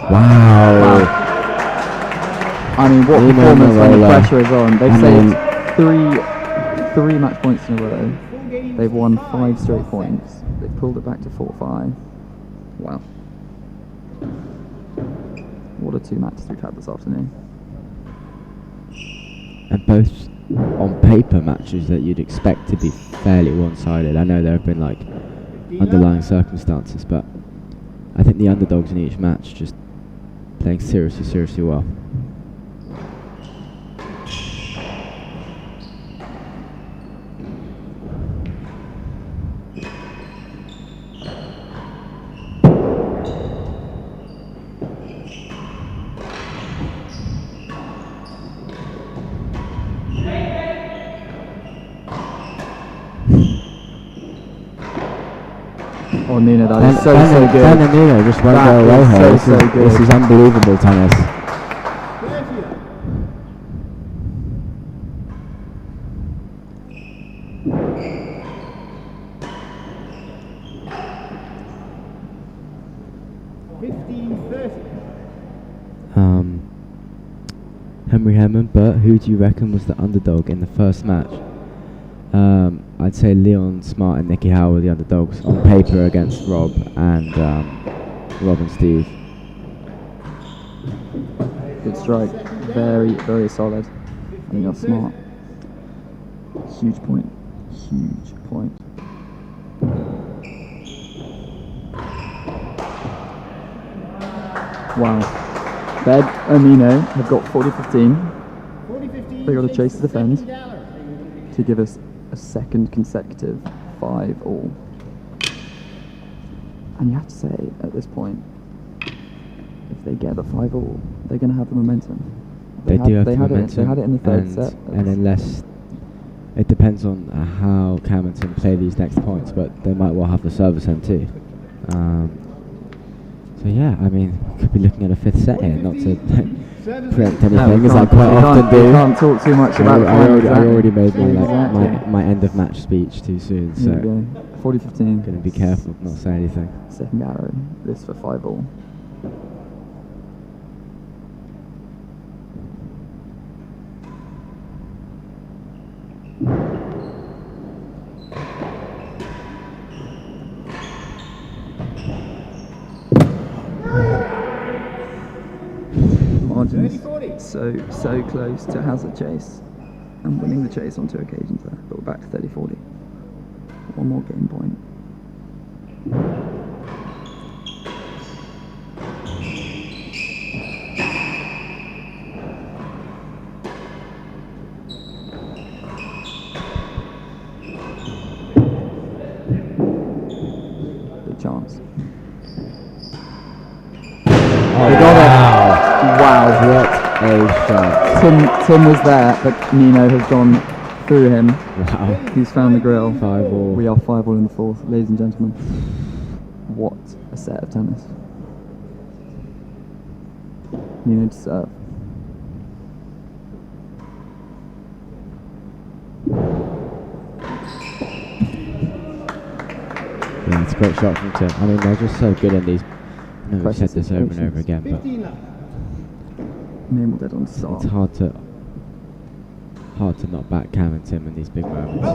Wow. I mean, what Nino performance when the Merola. pressure is on. They've saved three match points in a row. They've won 5 straight points. They've pulled it back to 4-5. Wow. What a 2 matches we've had this afternoon. And both on paper matches that you'd expect to be fairly one-sided. I know there have been like underlying circumstances, but I think the underdogs in each match just playing seriously well. Oh, Nino, that is so good. Ben and Nino just won't go away here. So good. This is unbelievable tennis. Henry Hemman, but who do you reckon was the underdog in the first match? I'd say Leon Smart and Nicky Howe were the underdogs on paper against Rob and Steve. Good strike. Very solid. I think that's smart. Huge point. Wow. Bed and Nino have got 40-15. They got a chase to defend to give us a second consecutive 5-all. And you have to say, at this point, if they get the 5-all, they're going to have the momentum. They do have the momentum. They had it in the third set. And unless it depends on how Cam and Tim play these next points, but they might well have the service end too. So yeah, I mean, could be looking at a 5th set here. Not to preempt anything, No, we as I can't- quite we often can't- do. We can't talk too much about the I final, already exactly. made Exactly. my end of match speech too soon, so Here we go. 40-15. gonna be careful not to say anything. Second arrow. This for 5-all. Margins 30-40. so close to hazard chase and winning the chase on 2 occasions there, but we're back to 30-40. One more game point. Big chance. Oh, They got it. Wow. What a shot. Tim was there, but Nino has gone through him. Wow. He's found the grill. 5-all. We are 5-all in the fourth, ladies and gentlemen. What a set of tennis. Nino to serve. Yeah, it's a great shot from Tim. I mean, they're just so good in these. No, we've Pressure said this over and over situations. again, but 15 left. Name dead on start. it's hard to not back Cam and Tim in these big moments.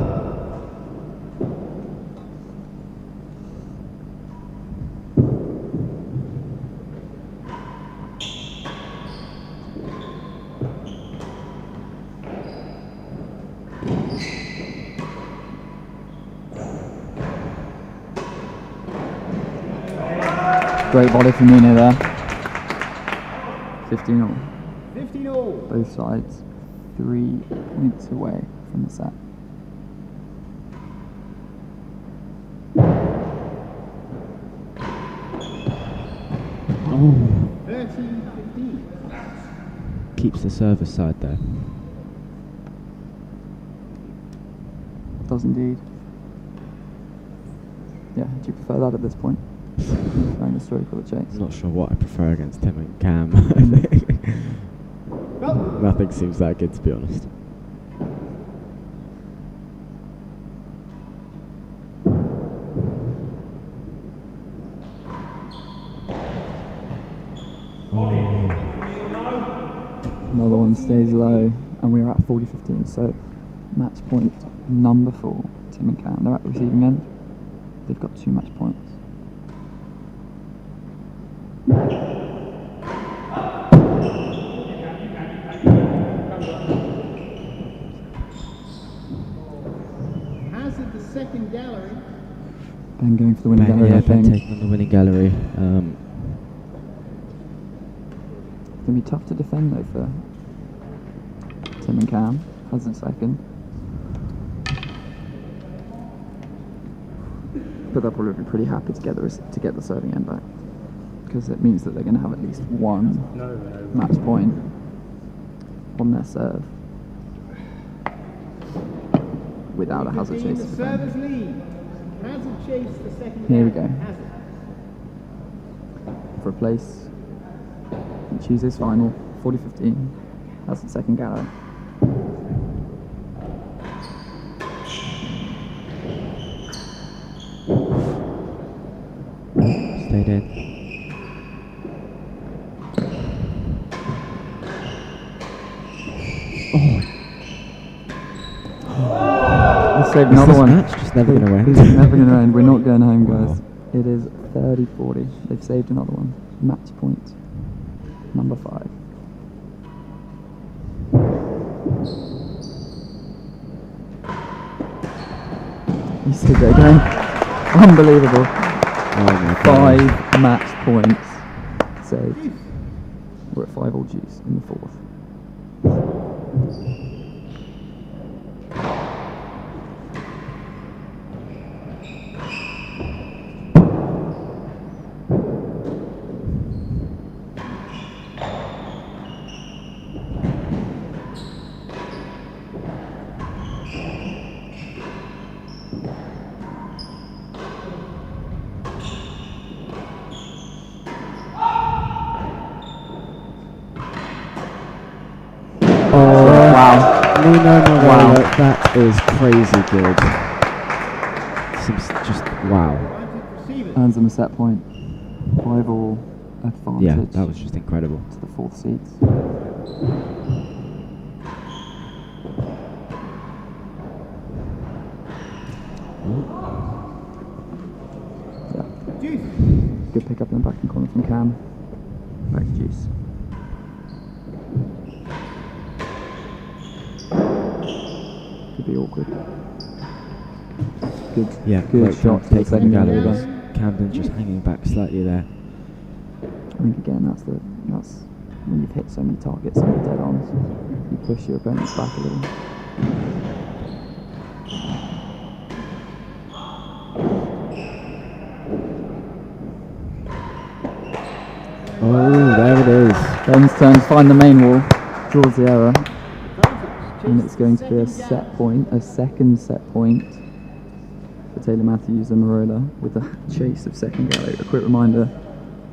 Great volley from Nino there. 15-all. 15 all. Both sides 3 points away from the set. Oh. 13-15. Keeps the service side there. Does indeed. Yeah, do you prefer that at this point? Preferring the stroke or the chase? I'm not sure what I prefer against Tim and Cam. Well, Nothing seems that good, to be honest. Another one stays low, and we're at 40-15, so match point number 4, Tim and Cam. They're at the receiving end. They've got 2 match points. hazard the second gallery. Ben going for the winning Ben, gallery, yeah, I Ben think. taking on the winning gallery. It's going to be tough to defend, though, for Tim and Cam. Hazard second. But they'll probably be pretty happy to get the serving end back, because it means that they're going to have at least one match point on their serve without a hazard chase The to defend. server's lead. Hazard chase the second Here we gallery. go. Hazard. For a place in Tuesday's final, 40-15, hazard second gallery. Stayed in. Let's save Is another this one. match just never going to It's end? never going to end. We're not going home, guys. Wow. It is 30-40. They've saved another one. Match point number 5. You see that again? Unbelievable. Oh my God. 5 match points saved. We're at 5-all juice in the 4th. That is crazy good. Just wow. Earns them a set point. 5-all advantage. Yeah, that was just incredible. To the 4th seeds. Yeah. Good pick up in the back corner from Cam. Back to Juice. Could be awkward. Good. Yeah, good shot to the taking second the gallery. galleries. Camden just hanging back slightly there. I think again that's when you've hit so many targets, so many dead-ons, you push your opponents back a little. Oh, there it is. Ben's turn to find the main wall, draws the error, and it's going to be a set point, a second set point for Taylor Matthews and Merola with a chase of second gallery. A quick reminder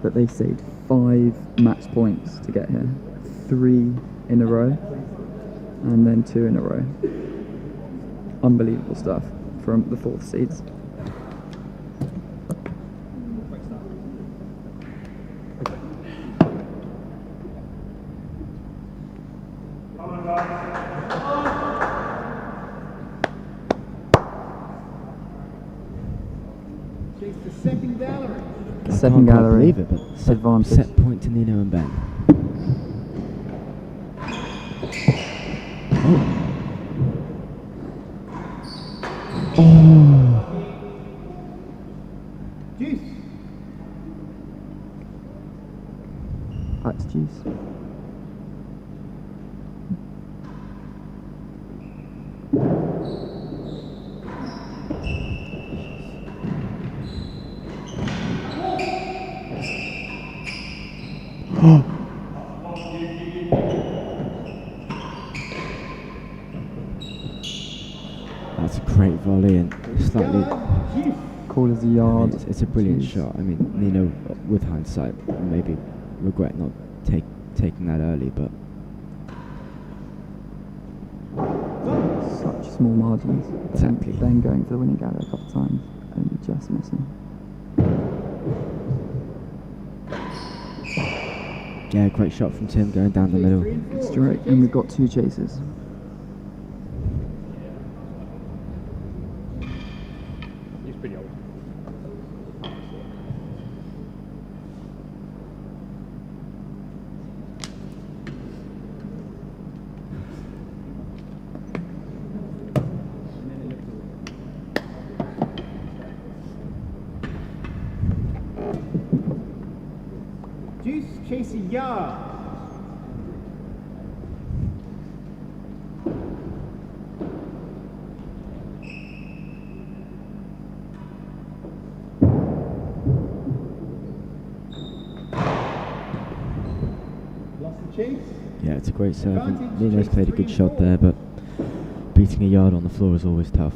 that they saved 5 match points to get here, 3 in a row, and then 2 in a row. Unbelievable stuff from the 4th seeds. The second gallery. The second I can't gallery believe it, but advantage. set point to Nino and Ben. Juice. Back to Juice. That's a great volley and slightly. Call as a I yard. mean, it's a brilliant Jeez. shot. I mean, Nino, with hindsight, maybe regret not taking that early, but Such small margins. Exactly. Ben going for the winning gallery a couple of times and just missing. yeah, great shot from Tim going down the middle. Straight, and we've got 2 chases. He's pretty old. Juice chase a yard. Lost the chase. Yeah, it's a great serve. And Nino's played a good shot there, but beating a yard on the floor is always tough.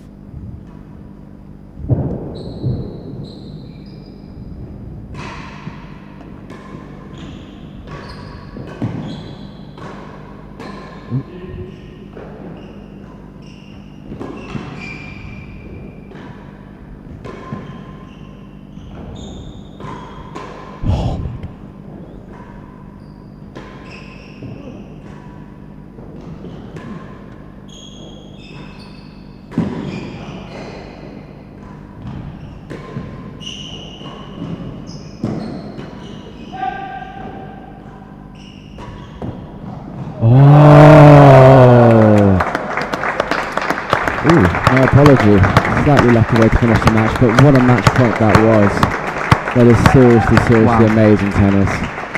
No apology. Slightly lucky way to finish the match, but what a match point that was. That is seriously Wow. amazing tennis.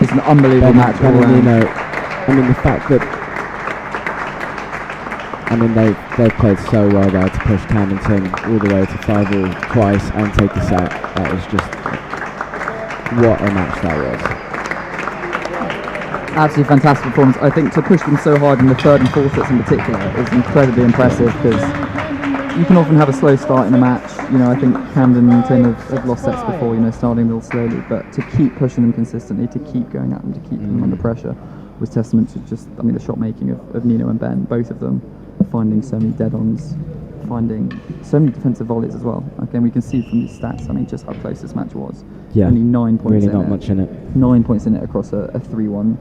It's an unbelievable match all Ben and round. Nino, I mean, the fact that they've played so well there to push Cam and Tim all the way to 5-all twice and take the set. That was just what a match that was. Absolutely fantastic performance. I think to push them so hard in the 3rd and 4th sets in particular is incredibly impressive because you can often have a slow start in a match. You know, I think Camden and Tim have lost sets before, you know, starting real slowly, but to keep pushing them consistently, to keep going at them, to keep them under pressure was testament to just, I mean, the shot making of Nino and Ben, both of them. finding so many dead-ons, finding so many defensive volleys as well. Again, we can see from these stats, I mean, just how close this match was. Yeah, only 9 points really in not it. much in it. 9 points in it across a 3-1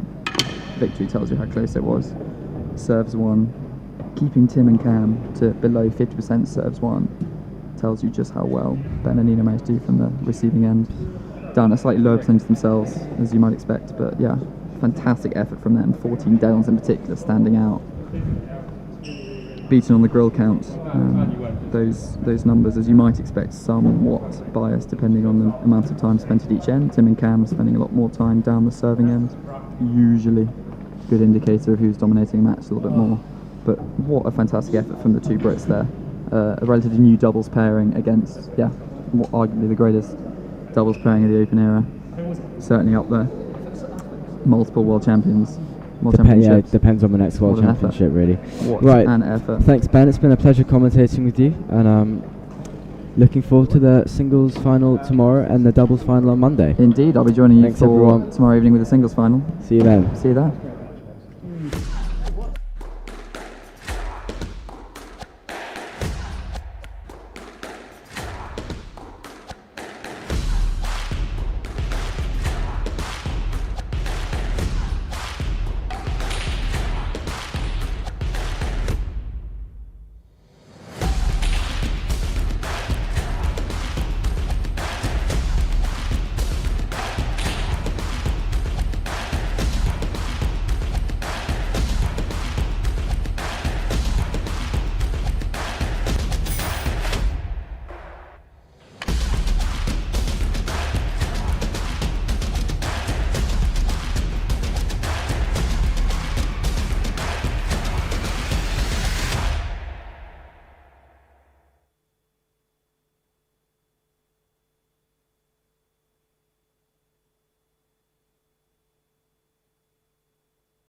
victory tells you how close it was. Serves won. Keeping Tim and Cam to below 50% serves won tells you just how well Ben and Nina managed to do from the receiving end. Down a slightly lower percentage themselves, as you might expect, but yeah, fantastic effort from them. 14 dead-ons in particular standing out. Beaten on the grill count. Those numbers, as you might expect, somewhat biased depending on the amount of time spent at each end. Tim and Cam spending a lot more time down the serving end. Usually good indicator of who's dominating a match a little bit more. But what a fantastic effort from the two Brits there. A relatively new doubles pairing against, what arguably the greatest doubles pairing of the Open era. Certainly up there. Multiple world champions. Yeah, it depends on the next World What an Championship, really. What Right. an effort. Thanks, Ben. It's been a pleasure commentating with you, and looking forward to the singles final tomorrow and the doubles final on Monday. Indeed, I'll be joining you Thanks, for everyone. tomorrow evening with the singles final. See you then. See you there.